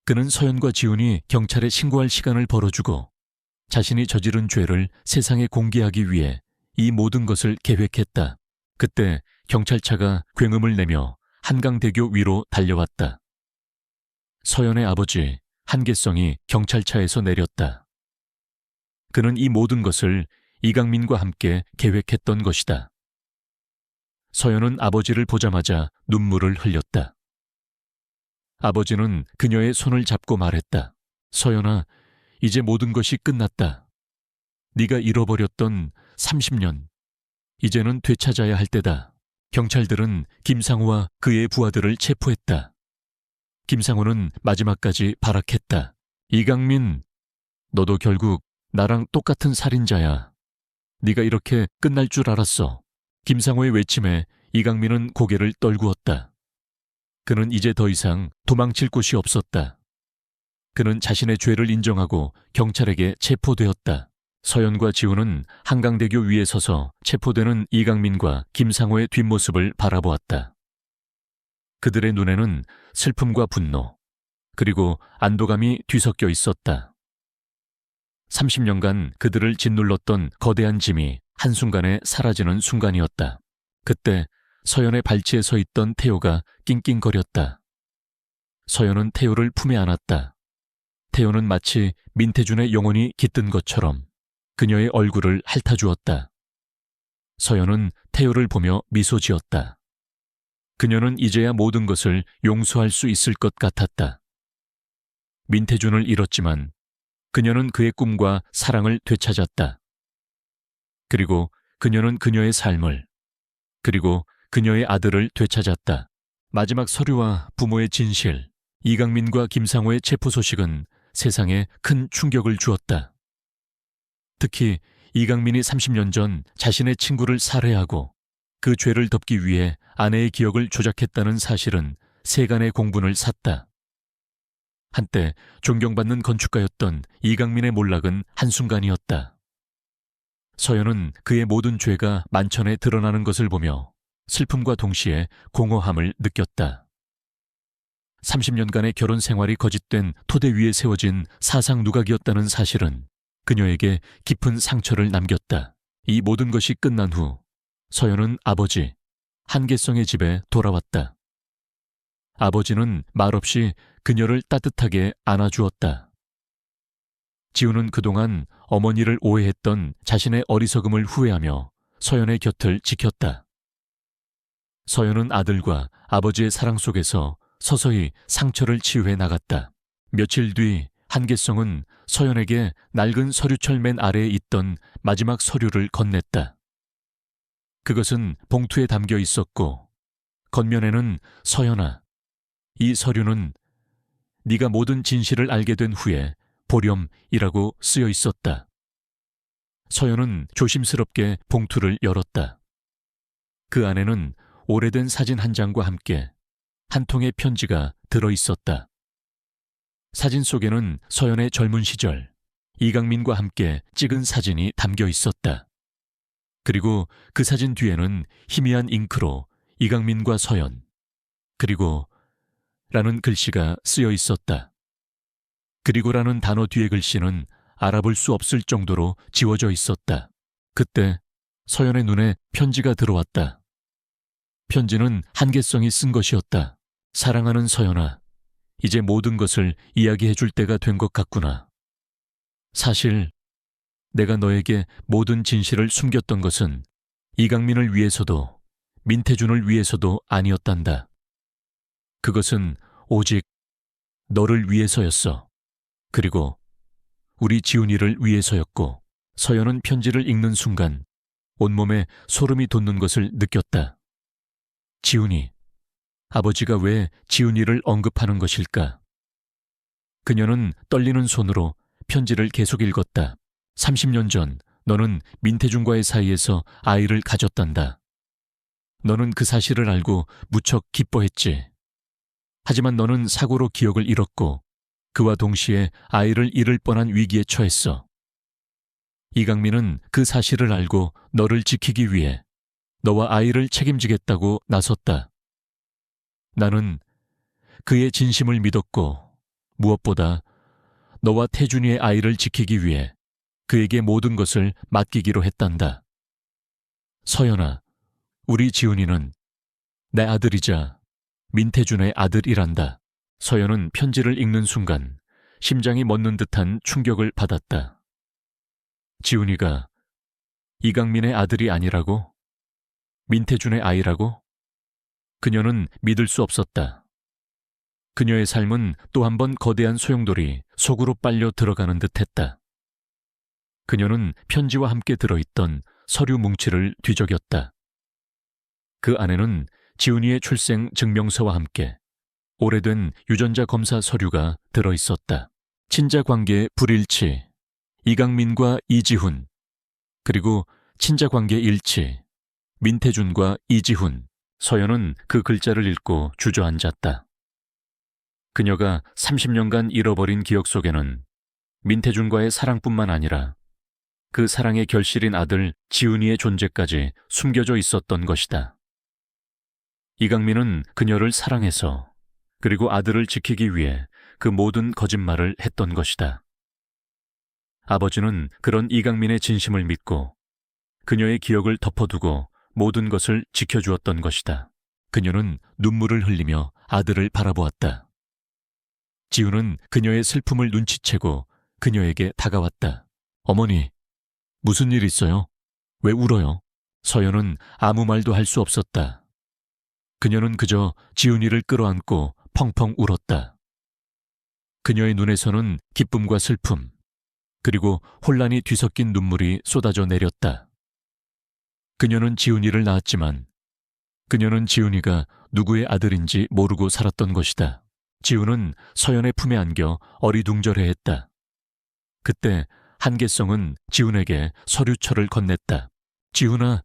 그는 서연과 지훈이 경찰에 신고할 시간을 벌어주고 자신이 저지른 죄를 세상에 공개하기 위해 이 모든 것을 계획했다. 그때 경찰차가 굉음을 내며 한강대교 위로 달려왔다. 서연의 아버지 한계성이 경찰차에서 내렸다. 그는 이 모든 것을 이강민과 함께 계획했던 것이다. 서연은 아버지를 보자마자 눈물을 흘렸다. 아버지는 그녀의 손을 잡고 말했다. 서연아, 이제 모든 것이 끝났다. 네가 잃어버렸던 30년, 이제는 되찾아야 할 때다. 경찰들은 김상호와 그의 부하들을 체포했다. 김상호는 마지막까지 발악했다. 이강민, 너도 결국 나랑 똑같은 살인자야. 네가 이렇게 끝날 줄 알았어. 김상호의 외침에 이강민은 고개를 떨구었다. 그는 이제 더 이상 도망칠 곳이 없었다. 그는 자신의 죄를 인정하고 경찰에게 체포되었다. 서연과 지훈은 한강대교 위에 서서 체포되는 이강민과 김상호의 뒷모습을 바라보았다. 그들의 눈에는 슬픔과 분노, 그리고 안도감이 뒤섞여 있었다. 30년간 그들을 짓눌렀던 거대한 짐이 한순간에 사라지는 순간이었다. 그때 서연의 발치에 서 있던 태호가 낑낑거렸다. 서연은 태호를 품에 안았다. 태호는 마치 민태준의 영혼이 깃든 것처럼 그녀의 얼굴을 핥아주었다. 서연은 태호를 보며 미소 지었다. 그녀는 이제야 모든 것을 용서할 수 있을 것 같았다. 민태준을 잃었지만 그녀는 그의 꿈과 사랑을 되찾았다. 그리고 그녀는 그녀의 삶을, 그리고 그녀의 아들을 되찾았다. 마지막 서류와 부모의 진실, 이강민과 김상호의 체포 소식은 세상에 큰 충격을 주었다. 특히 이강민이 30년 전 자신의 친구를 살해하고 그 죄를 덮기 위해 아내의 기억을 조작했다는 사실은 세간의 공분을 샀다. 한때 존경받는 건축가였던 이강민의 몰락은 한순간이었다. 서연은 그의 모든 죄가 만천에 드러나는 것을 보며 슬픔과 동시에 공허함을 느꼈다. 30년간의 결혼 생활이 거짓된 토대 위에 세워진 사상 누각이었다는 사실은 그녀에게 깊은 상처를 남겼다. 이 모든 것이 끝난 후 서연은 아버지 한계성의 집에 돌아왔다. 아버지는 말없이 그녀를 따뜻하게 안아주었다. 지훈은 그동안 어머니를 오해했던 자신의 어리석음을 후회하며 서연의 곁을 지켰다. 서연은 아들과 아버지의 사랑 속에서 서서히 상처를 치유해 나갔다. 며칠 뒤 한계성은 서연에게 낡은 서류철 맨 아래에 있던 마지막 서류를 건넸다. 그것은 봉투에 담겨 있었고 겉면에는 서연아, 이 서류는 네가 모든 진실을 알게 된 후에 보렴이라고 쓰여 있었다. 서연은 조심스럽게 봉투를 열었다. 그 안에는 오래된 사진 한 장과 함께 한 통의 편지가 들어 있었다. 사진 속에는 서연의 젊은 시절, 이강민과 함께 찍은 사진이 담겨 있었다. 그리고 그 사진 뒤에는 희미한 잉크로 이강민과 서연, 그리고 라는 글씨가 쓰여 있었다. 그리고라는 단어 뒤의 글씨는 알아볼 수 없을 정도로 지워져 있었다. 그때 서연의 눈에 편지가 들어왔다. 편지는 한계성이 쓴 것이었다. 사랑하는 서연아, 이제 모든 것을 이야기해 줄 때가 된 것 같구나. 사실 내가 너에게 모든 진실을 숨겼던 것은 이강민을 위해서도 민태준을 위해서도 아니었단다. 그것은 오직 너를 위해서였어. 그리고 우리 지훈이를 위해서였고. 서연은 편지를 읽는 순간 온몸에 소름이 돋는 것을 느꼈다. 지훈이, 아버지가 왜 지훈이를 언급하는 것일까? 그녀는 떨리는 손으로 편지를 계속 읽었다. 30년 전 너는 민태준과의 사이에서 아이를 가졌단다. 너는 그 사실을 알고 무척 기뻐했지. 하지만 너는 사고로 기억을 잃었고 그와 동시에 아이를 잃을 뻔한 위기에 처했어. 이강민은 그 사실을 알고 너를 지키기 위해 너와 아이를 책임지겠다고 나섰다. 나는 그의 진심을 믿었고 무엇보다 너와 태준이의 아이를 지키기 위해 그에게 모든 것을 맡기기로 했단다. 서연아, 우리 지훈이는 내 아들이자 민태준의 아들이란다. 서연은 편지를 읽는 순간 심장이 멎는 듯한 충격을 받았다. 지훈이가 이강민의 아들이 아니라고? 민태준의 아이라고? 그녀는 믿을 수 없었다. 그녀의 삶은 또 한 번 거대한 소용돌이 속으로 빨려 들어가는 듯했다. 그녀는 편지와 함께 들어있던 서류 뭉치를 뒤적였다. 그 안에는 지훈이의 출생 증명서와 함께 오래된 유전자 검사 서류가 들어있었다. 친자관계 불일치, 이강민과 이지훈, 그리고 친자관계 일치, 민태준과 이지훈. 서연은 그 글자를 읽고 주저앉았다. 그녀가 30년간 잃어버린 기억 속에는 민태준과의 사랑뿐만 아니라 그 사랑의 결실인 아들 지훈이의 존재까지 숨겨져 있었던 것이다. 이강민은 그녀를 사랑해서 그리고 아들을 지키기 위해 그 모든 거짓말을 했던 것이다. 아버지는 그런 이강민의 진심을 믿고 그녀의 기억을 덮어두고 모든 것을 지켜주었던 것이다. 그녀는 눈물을 흘리며 아들을 바라보았다. 지훈은 그녀의 슬픔을 눈치채고 그녀에게 다가왔다. 어머니, 무슨 일 있어요? 왜 울어요? 서연은 아무 말도 할 수 없었다. 그녀는 그저 지훈이를 끌어안고 펑펑 울었다. 그녀의 눈에서는 기쁨과 슬픔, 그리고 혼란이 뒤섞인 눈물이 쏟아져 내렸다. 그녀는 지훈이를 낳았지만 그녀는 지훈이가 누구의 아들인지 모르고 살았던 것이다. 지훈은 서연의 품에 안겨 어리둥절해했다. 그때 한계성은 지훈에게 서류철을 건넸다. 지훈아,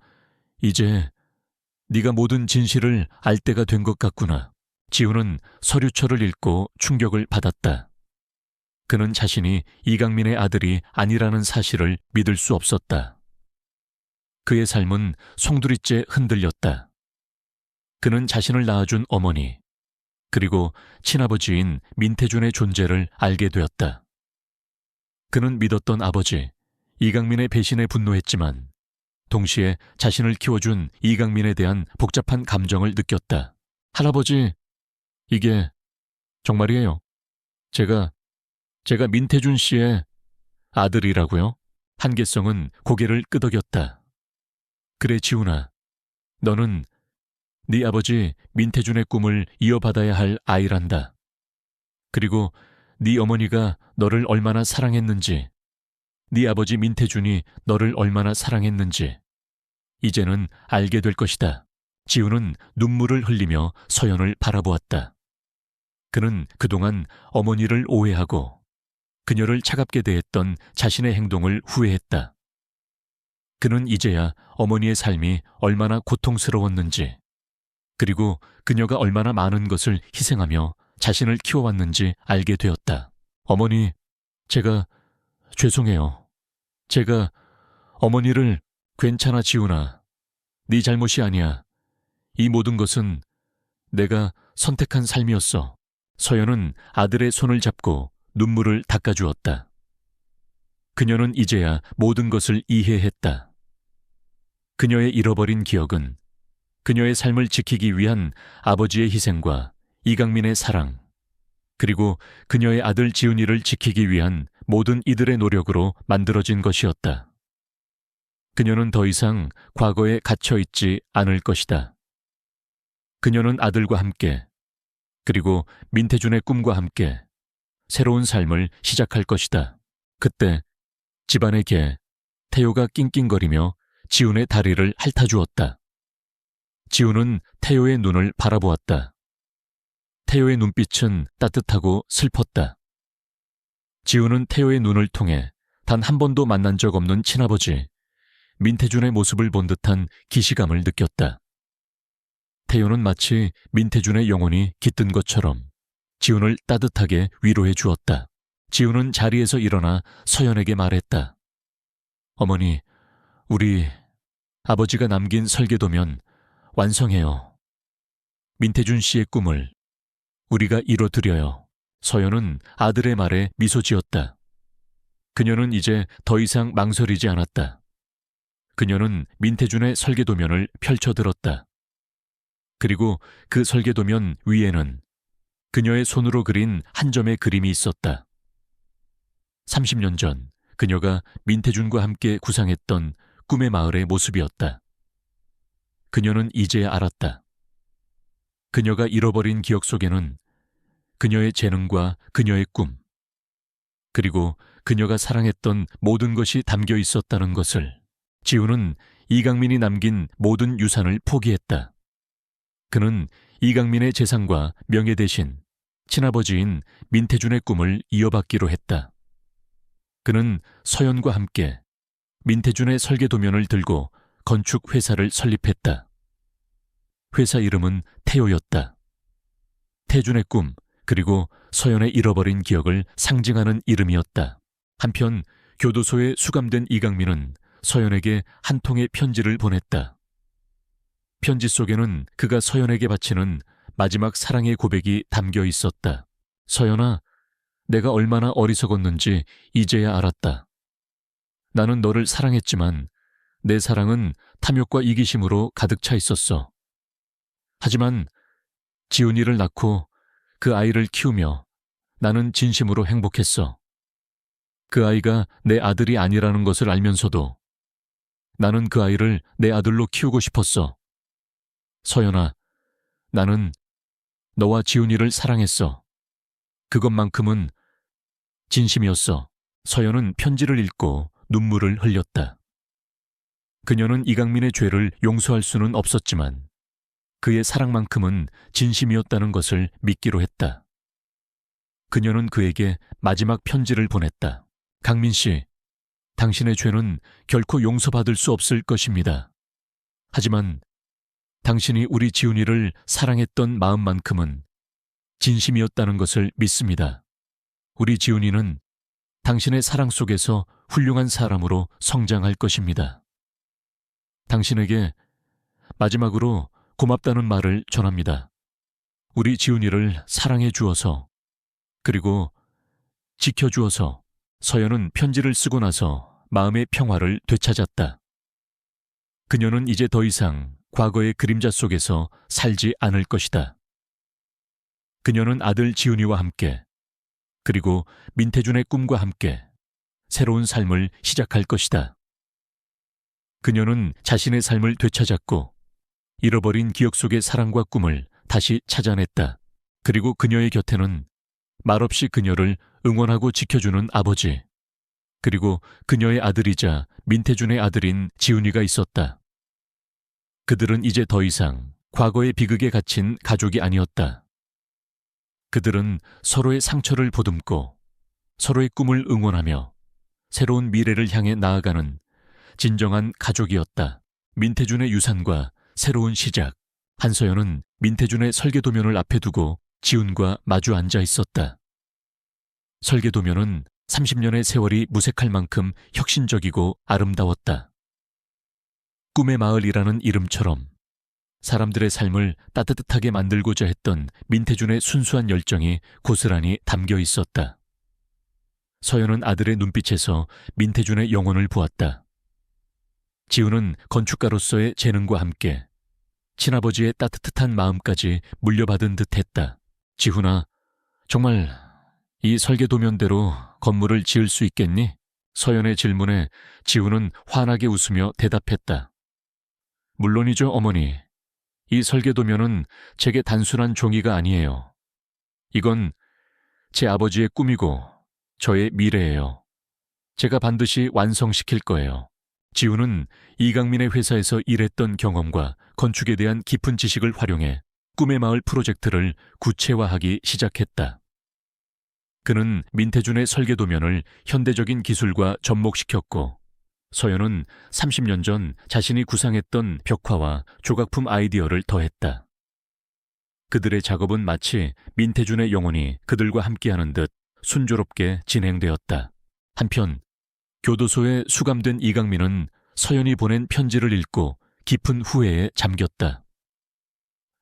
이제 네가 모든 진실을 알 때가 된 것 같구나. 지훈은 서류철을 읽고 충격을 받았다. 그는 자신이 이강민의 아들이 아니라는 사실을 믿을 수 없었다. 그의 삶은 송두리째 흔들렸다. 그는 자신을 낳아준 어머니, 그리고 친아버지인 민태준의 존재를 알게 되었다. 그는 믿었던 아버지, 이강민의 배신에 분노했지만 동시에 자신을 키워준 이강민에 대한 복잡한 감정을 느꼈다. 할아버지, 이게 정말이에요. 제가 민태준 씨의 아들이라고요? 한계성은 고개를 끄덕였다. 그래, 지훈아. 너는 네 아버지 민태준의 꿈을 이어받아야 할 아이란다. 그리고 네 어머니가 너를 얼마나 사랑했는지, 네 아버지 민태준이 너를 얼마나 사랑했는지 이제는 알게 될 것이다. 지훈은 눈물을 흘리며 서연을 바라보았다. 그는 그동안 어머니를 오해하고 그녀를 차갑게 대했던 자신의 행동을 후회했다. 그는 이제야 어머니의 삶이 얼마나 고통스러웠는지, 그리고 그녀가 얼마나 많은 것을 희생하며 자신을 키워왔는지 알게 되었다. 어머니, 제가 죄송해요. 제가 어머니를 괜찮아, 지훈아. 네 잘못이 아니야. 이 모든 것은 내가 선택한 삶이었어. 서연은 아들의 손을 잡고 눈물을 닦아주었다. 그녀는 이제야 모든 것을 이해했다. 그녀의 잃어버린 기억은 그녀의 삶을 지키기 위한 아버지의 희생과 이강민의 사랑, 그리고 그녀의 아들 지훈이를 지키기 위한 모든 이들의 노력으로 만들어진 것이었다. 그녀는 더 이상 과거에 갇혀있지 않을 것이다. 그녀는 아들과 함께, 그리고 민태준의 꿈과 함께 새로운 삶을 시작할 것이다. 그때 집안의 개, 태효가 낑낑거리며 지훈의 다리를 핥아주었다. 지훈은 태효의 눈을 바라보았다. 태효의 눈빛은 따뜻하고 슬펐다. 지훈은 태효의 눈을 통해 단 한 번도 만난 적 없는 친아버지 민태준의 모습을 본 듯한 기시감을 느꼈다. 태효는 마치 민태준의 영혼이 깃든 것처럼 지훈을 따뜻하게 위로해 주었다. 지훈은 자리에서 일어나 서연에게 말했다. 어머니, 우리 아버지가 남긴 설계도면 완성해요. 민태준 씨의 꿈을 우리가 이뤄드려요. 서연은 아들의 말에 미소 지었다. 그녀는 이제 더 이상 망설이지 않았다. 그녀는 민태준의 설계도면을 펼쳐들었다. 그리고 그 설계도면 위에는 그녀의 손으로 그린 한 점의 그림이 있었다. 30년 전 그녀가 민태준과 함께 구상했던 꿈의 마을의 모습이었다. 그녀는 이제야 알았다. 그녀가 잃어버린 기억 속에는 그녀의 재능과 그녀의 꿈, 그리고 그녀가 사랑했던 모든 것이 담겨 있었다는 것을. 지훈은 이강민이 남긴 모든 유산을 포기했다. 그는 이강민의 재산과 명예 대신 친아버지인 민태준의 꿈을 이어받기로 했다. 그는 서연과 함께 민태준의 설계도면을 들고 건축회사를 설립했다. 회사 이름은 태효였다. 태준의 꿈, 그리고 서연의 잃어버린 기억을 상징하는 이름이었다. 한편 교도소에 수감된 이강민은 서연에게 한 통의 편지를 보냈다. 편지 속에는 그가 서연에게 바치는 마지막 사랑의 고백이 담겨 있었다. 서연아, 내가 얼마나 어리석었는지 이제야 알았다. 나는 너를 사랑했지만 내 사랑은 탐욕과 이기심으로 가득 차 있었어. 하지만 지훈이를 낳고 그 아이를 키우며 나는 진심으로 행복했어. 그 아이가 내 아들이 아니라는 것을 알면서도 나는 그 아이를 내 아들로 키우고 싶었어. 서연아, 나는 너와 지훈이를 사랑했어. 그것만큼은 진심이었어. 서연은 편지를 읽고 눈물을 흘렸다. 그녀는 이강민의 죄를 용서할 수는 없었지만 그의 사랑만큼은 진심이었다는 것을 믿기로 했다. 그녀는 그에게 마지막 편지를 보냈다. 강민 씨, 당신의 죄는 결코 용서받을 수 없을 것입니다. 하지만 당신이 우리 지훈이를 사랑했던 마음만큼은 진심이었다는 것을 믿습니다. 우리 지훈이는 당신의 사랑 속에서 훌륭한 사람으로 성장할 것입니다. 당신에게 마지막으로 고맙다는 말을 전합니다. 우리 지훈이를 사랑해 주어서, 그리고 지켜주어서. 서연은 편지를 쓰고 나서 마음의 평화를 되찾았다. 그녀는 이제 더 이상 과거의 그림자 속에서 살지 않을 것이다. 그녀는 아들 지훈이와 함께, 그리고 민태준의 꿈과 함께 새로운 삶을 시작할 것이다. 그녀는 자신의 삶을 되찾았고 잃어버린 기억 속의 사랑과 꿈을 다시 찾아냈다. 그리고 그녀의 곁에는 말없이 그녀를 응원하고 지켜주는 아버지, 그리고 그녀의 아들이자 민태준의 아들인 지훈이가 있었다. 그들은 이제 더 이상 과거의 비극에 갇힌 가족이 아니었다. 그들은 서로의 상처를 보듬고 서로의 꿈을 응원하며 새로운 미래를 향해 나아가는 진정한 가족이었다. 민태준의 유산과 새로운 시작. 한서연은 민태준의 설계도면을 앞에 두고 지훈과 마주 앉아 있었다. 설계도면은 30년의 세월이 무색할 만큼 혁신적이고 아름다웠다. 꿈의 마을이라는 이름처럼 사람들의 삶을 따뜻하게 만들고자 했던 민태준의 순수한 열정이 고스란히 담겨 있었다. 서연은 아들의 눈빛에서 민태준의 영혼을 보았다. 지훈은 건축가로서의 재능과 함께 친아버지의 따뜻한 마음까지 물려받은 듯했다. 지훈아, 정말 이 설계도면대로 건물을 지을 수 있겠니? 서연의 질문에 지훈은 환하게 웃으며 대답했다. 물론이죠, 어머니. 이 설계도면은 제게 단순한 종이가 아니에요. 이건 제 아버지의 꿈이고 저의 미래예요. 제가 반드시 완성시킬 거예요. 지훈은 이강민의 회사에서 일했던 경험과 건축에 대한 깊은 지식을 활용해 꿈의 마을 프로젝트를 구체화하기 시작했다. 그는 민태준의 설계도면을 현대적인 기술과 접목시켰고, 서연은 30년 전 자신이 구상했던 벽화와 조각품 아이디어를 더했다. 그들의 작업은 마치 민태준의 영혼이 그들과 함께하는 듯 순조롭게 진행되었다. 한편 교도소에 수감된 이강민은 서연이 보낸 편지를 읽고 깊은 후회에 잠겼다.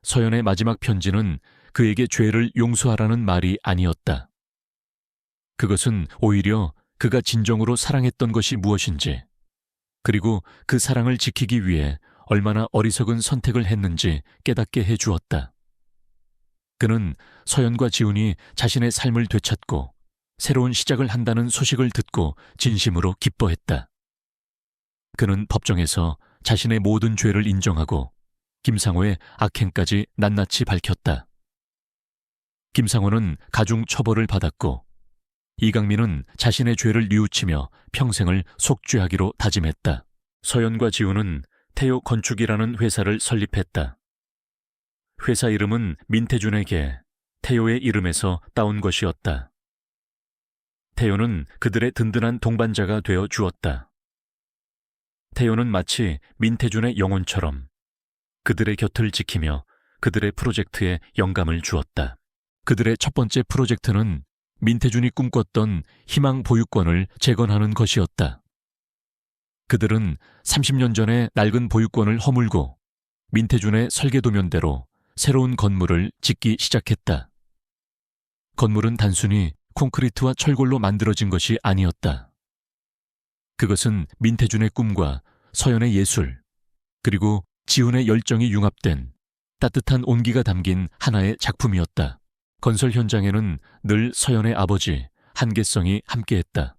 서연의 마지막 편지는 그에게 죄를 용서하라는 말이 아니었다. 그것은 오히려 그가 진정으로 사랑했던 것이 무엇인지, 그리고 그 사랑을 지키기 위해 얼마나 어리석은 선택을 했는지 깨닫게 해주었다. 그는 서연과 지훈이 자신의 삶을 되찾고 새로운 시작을 한다는 소식을 듣고 진심으로 기뻐했다. 그는 법정에서 자신의 모든 죄를 인정하고 김상호의 악행까지 낱낱이 밝혔다. 김상호는 가중 처벌을 받았고, 이강민은 자신의 죄를 뉘우치며 평생을 속죄하기로 다짐했다. 서연과 지훈은 태요 건축이라는 회사를 설립했다. 회사 이름은 민태준에게 태요의 이름에서 따온 것이었다. 태요는 그들의 든든한 동반자가 되어 주었다. 태요는 마치 민태준의 영혼처럼 그들의 곁을 지키며 그들의 프로젝트에 영감을 주었다. 그들의 첫 번째 프로젝트는 민태준이 꿈꿨던 희망 보유권을 재건하는 것이었다. 그들은 30년 전에 낡은 보유권을 허물고 민태준의 설계도면대로 새로운 건물을 짓기 시작했다. 건물은 단순히 콘크리트와 철골로 만들어진 것이 아니었다. 그것은 민태준의 꿈과 서연의 예술, 그리고 지훈의 열정이 융합된 따뜻한 온기가 담긴 하나의 작품이었다. 건설 현장에는 늘 서연의 아버지 한계성이 함께했다.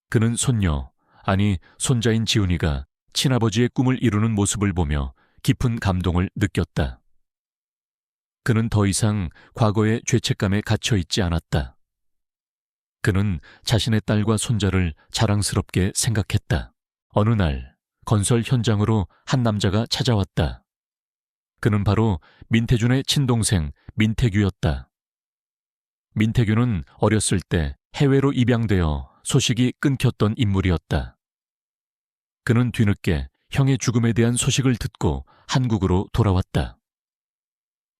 그는 손녀, 아니 손자인 지훈이가 친아버지의 꿈을 이루는 모습을 보며 깊은 감동을 느꼈다. 그는 더 이상 과거의 죄책감에 갇혀 있지 않았다. 그는 자신의 딸과 손자를 자랑스럽게 생각했다. 어느 날 건설 현장으로 한 남자가 찾아왔다. 그는 바로 민태준의 친동생 민태규였다. 민태규는 어렸을 때 해외로 입양되어 소식이 끊겼던 인물이었다. 그는 뒤늦게 형의 죽음에 대한 소식을 듣고 한국으로 돌아왔다.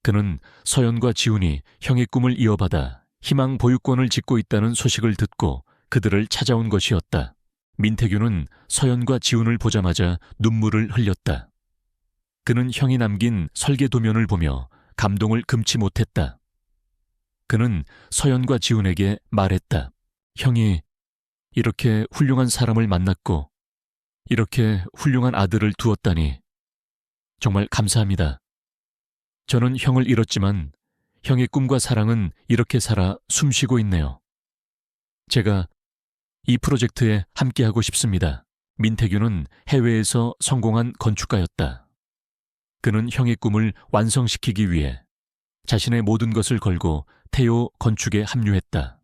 그는 서연과 지훈이 형의 꿈을 이어받아 희망 보유권을 짓고 있다는 소식을 듣고 그들을 찾아온 것이었다. 민태규는 서연과 지훈을 보자마자 눈물을 흘렸다. 그는 형이 남긴 설계도면을 보며 감동을 금치 못했다. 그는 서연과 지훈에게 말했다. 형이 이렇게 훌륭한 사람을 만났고 이렇게 훌륭한 아들을 두었다니 정말 감사합니다. 저는 형을 잃었지만 형의 꿈과 사랑은 이렇게 살아 숨쉬고 있네요. 제가 이 프로젝트에 함께하고 싶습니다. 민태규는 해외에서 성공한 건축가였다. 그는 형의 꿈을 완성시키기 위해 자신의 모든 것을 걸고 태요 건축에 합류했다.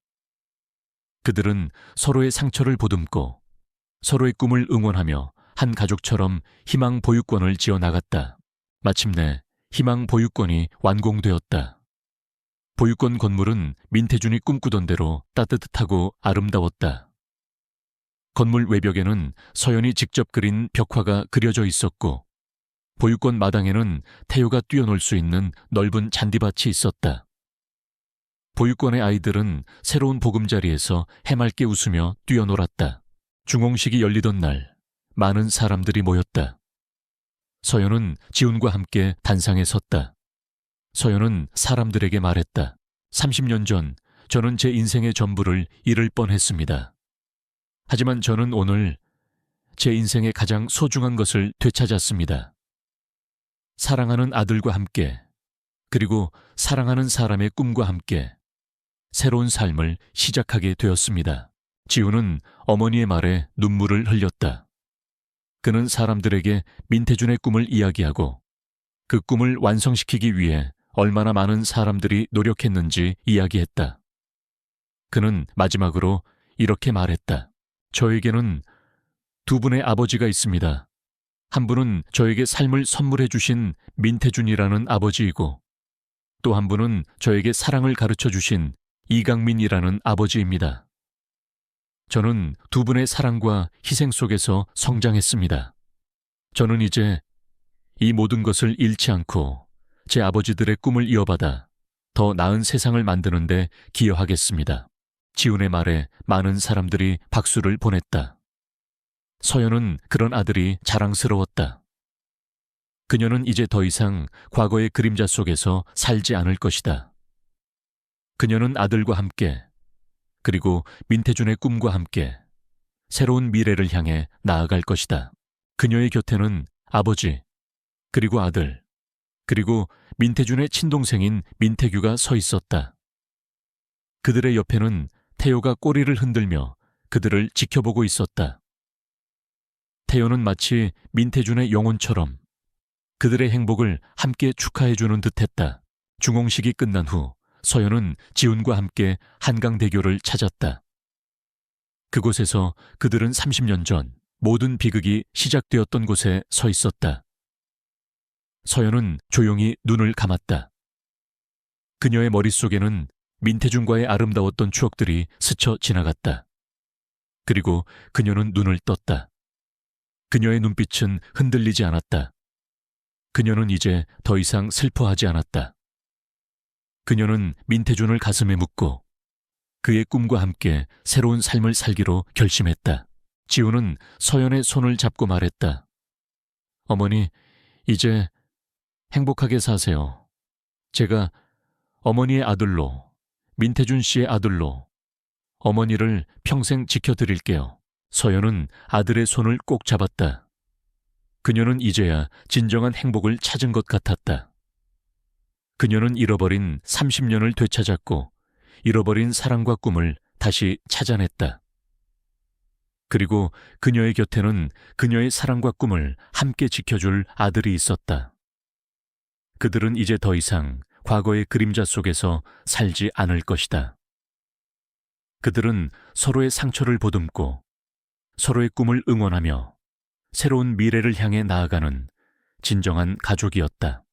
그들은 서로의 상처를 보듬고 서로의 꿈을 응원하며 한 가족처럼 희망 보유권을 지어 나갔다. 마침내 희망 보유권이 완공되었다. 보유권 건물은 민태준이 꿈꾸던 대로 따뜻하고 아름다웠다. 건물 외벽에는 서연이 직접 그린 벽화가 그려져 있었고, 보유권 마당에는 태요가 뛰어놀 수 있는 넓은 잔디밭이 있었다. 보유권의 아이들은 새로운 보금자리에서 해맑게 웃으며 뛰어놀았다. 중공식이 열리던 날, 많은 사람들이 모였다. 서연은 지훈과 함께 단상에 섰다. 서연은 사람들에게 말했다. 30년 전 저는 제 인생의 전부를 잃을 뻔했습니다. 하지만 저는 오늘 제 인생의 가장 소중한 것을 되찾았습니다. 사랑하는 아들과 함께, 그리고 사랑하는 사람의 꿈과 함께 새로운 삶을 시작하게 되었습니다. 지훈은 어머니의 말에 눈물을 흘렸다. 그는 사람들에게 민태준의 꿈을 이야기하고 그 꿈을 완성시키기 위해 얼마나 많은 사람들이 노력했는지 이야기했다. 그는 마지막으로 이렇게 말했다. 저에게는 두 분의 아버지가 있습니다. 한 분은 저에게 삶을 선물해 주신 민태준이라는 아버지이고, 또 한 분은 저에게 사랑을 가르쳐 주신 이강민이라는 아버지입니다. 저는 두 분의 사랑과 희생 속에서 성장했습니다. 저는 이제 이 모든 것을 잃지 않고 제 아버지들의 꿈을 이어받아 더 나은 세상을 만드는데 기여하겠습니다. 지훈의 말에 많은 사람들이 박수를 보냈다. 서연은 그런 아들이 자랑스러웠다. 그녀는 이제 더 이상 과거의 그림자 속에서 살지 않을 것이다. 그녀는 아들과 함께, 그리고 민태준의 꿈과 함께 새로운 미래를 향해 나아갈 것이다. 그녀의 곁에는 아버지, 그리고 아들, 그리고 민태준의 친동생인 민태규가 서 있었다. 그들의 옆에는 태효가 꼬리를 흔들며 그들을 지켜보고 있었다. 태효는 마치 민태준의 영혼처럼 그들의 행복을 함께 축하해주는 듯했다. 중홍식이 끝난 후 서연은 지훈과 함께 한강대교를 찾았다. 그곳에서 그들은 30년 전 모든 비극이 시작되었던 곳에 서 있었다. 서연은 조용히 눈을 감았다. 그녀의 머릿속에는 민태준과의 아름다웠던 추억들이 스쳐 지나갔다. 그리고 그녀는 눈을 떴다. 그녀의 눈빛은 흔들리지 않았다. 그녀는 이제 더 이상 슬퍼하지 않았다. 그녀는 민태준을 가슴에 묻고 그의 꿈과 함께 새로운 삶을 살기로 결심했다. 지훈은 서연의 손을 잡고 말했다. 어머니, 이제 행복하게 사세요. 제가 어머니의 아들로, 민태준 씨의 아들로 어머니를 평생 지켜드릴게요. 서연은 아들의 손을 꼭 잡았다. 그녀는 이제야 진정한 행복을 찾은 것 같았다. 그녀는 잃어버린 30년을 되찾았고 잃어버린 사랑과 꿈을 다시 찾아냈다. 그리고 그녀의 곁에는 그녀의 사랑과 꿈을 함께 지켜줄 아들이 있었다. 그들은 이제 더 이상 과거의 그림자 속에서 살지 않을 것이다. 그들은 서로의 상처를 보듬고 서로의 꿈을 응원하며 새로운 미래를 향해 나아가는 진정한 가족이었다.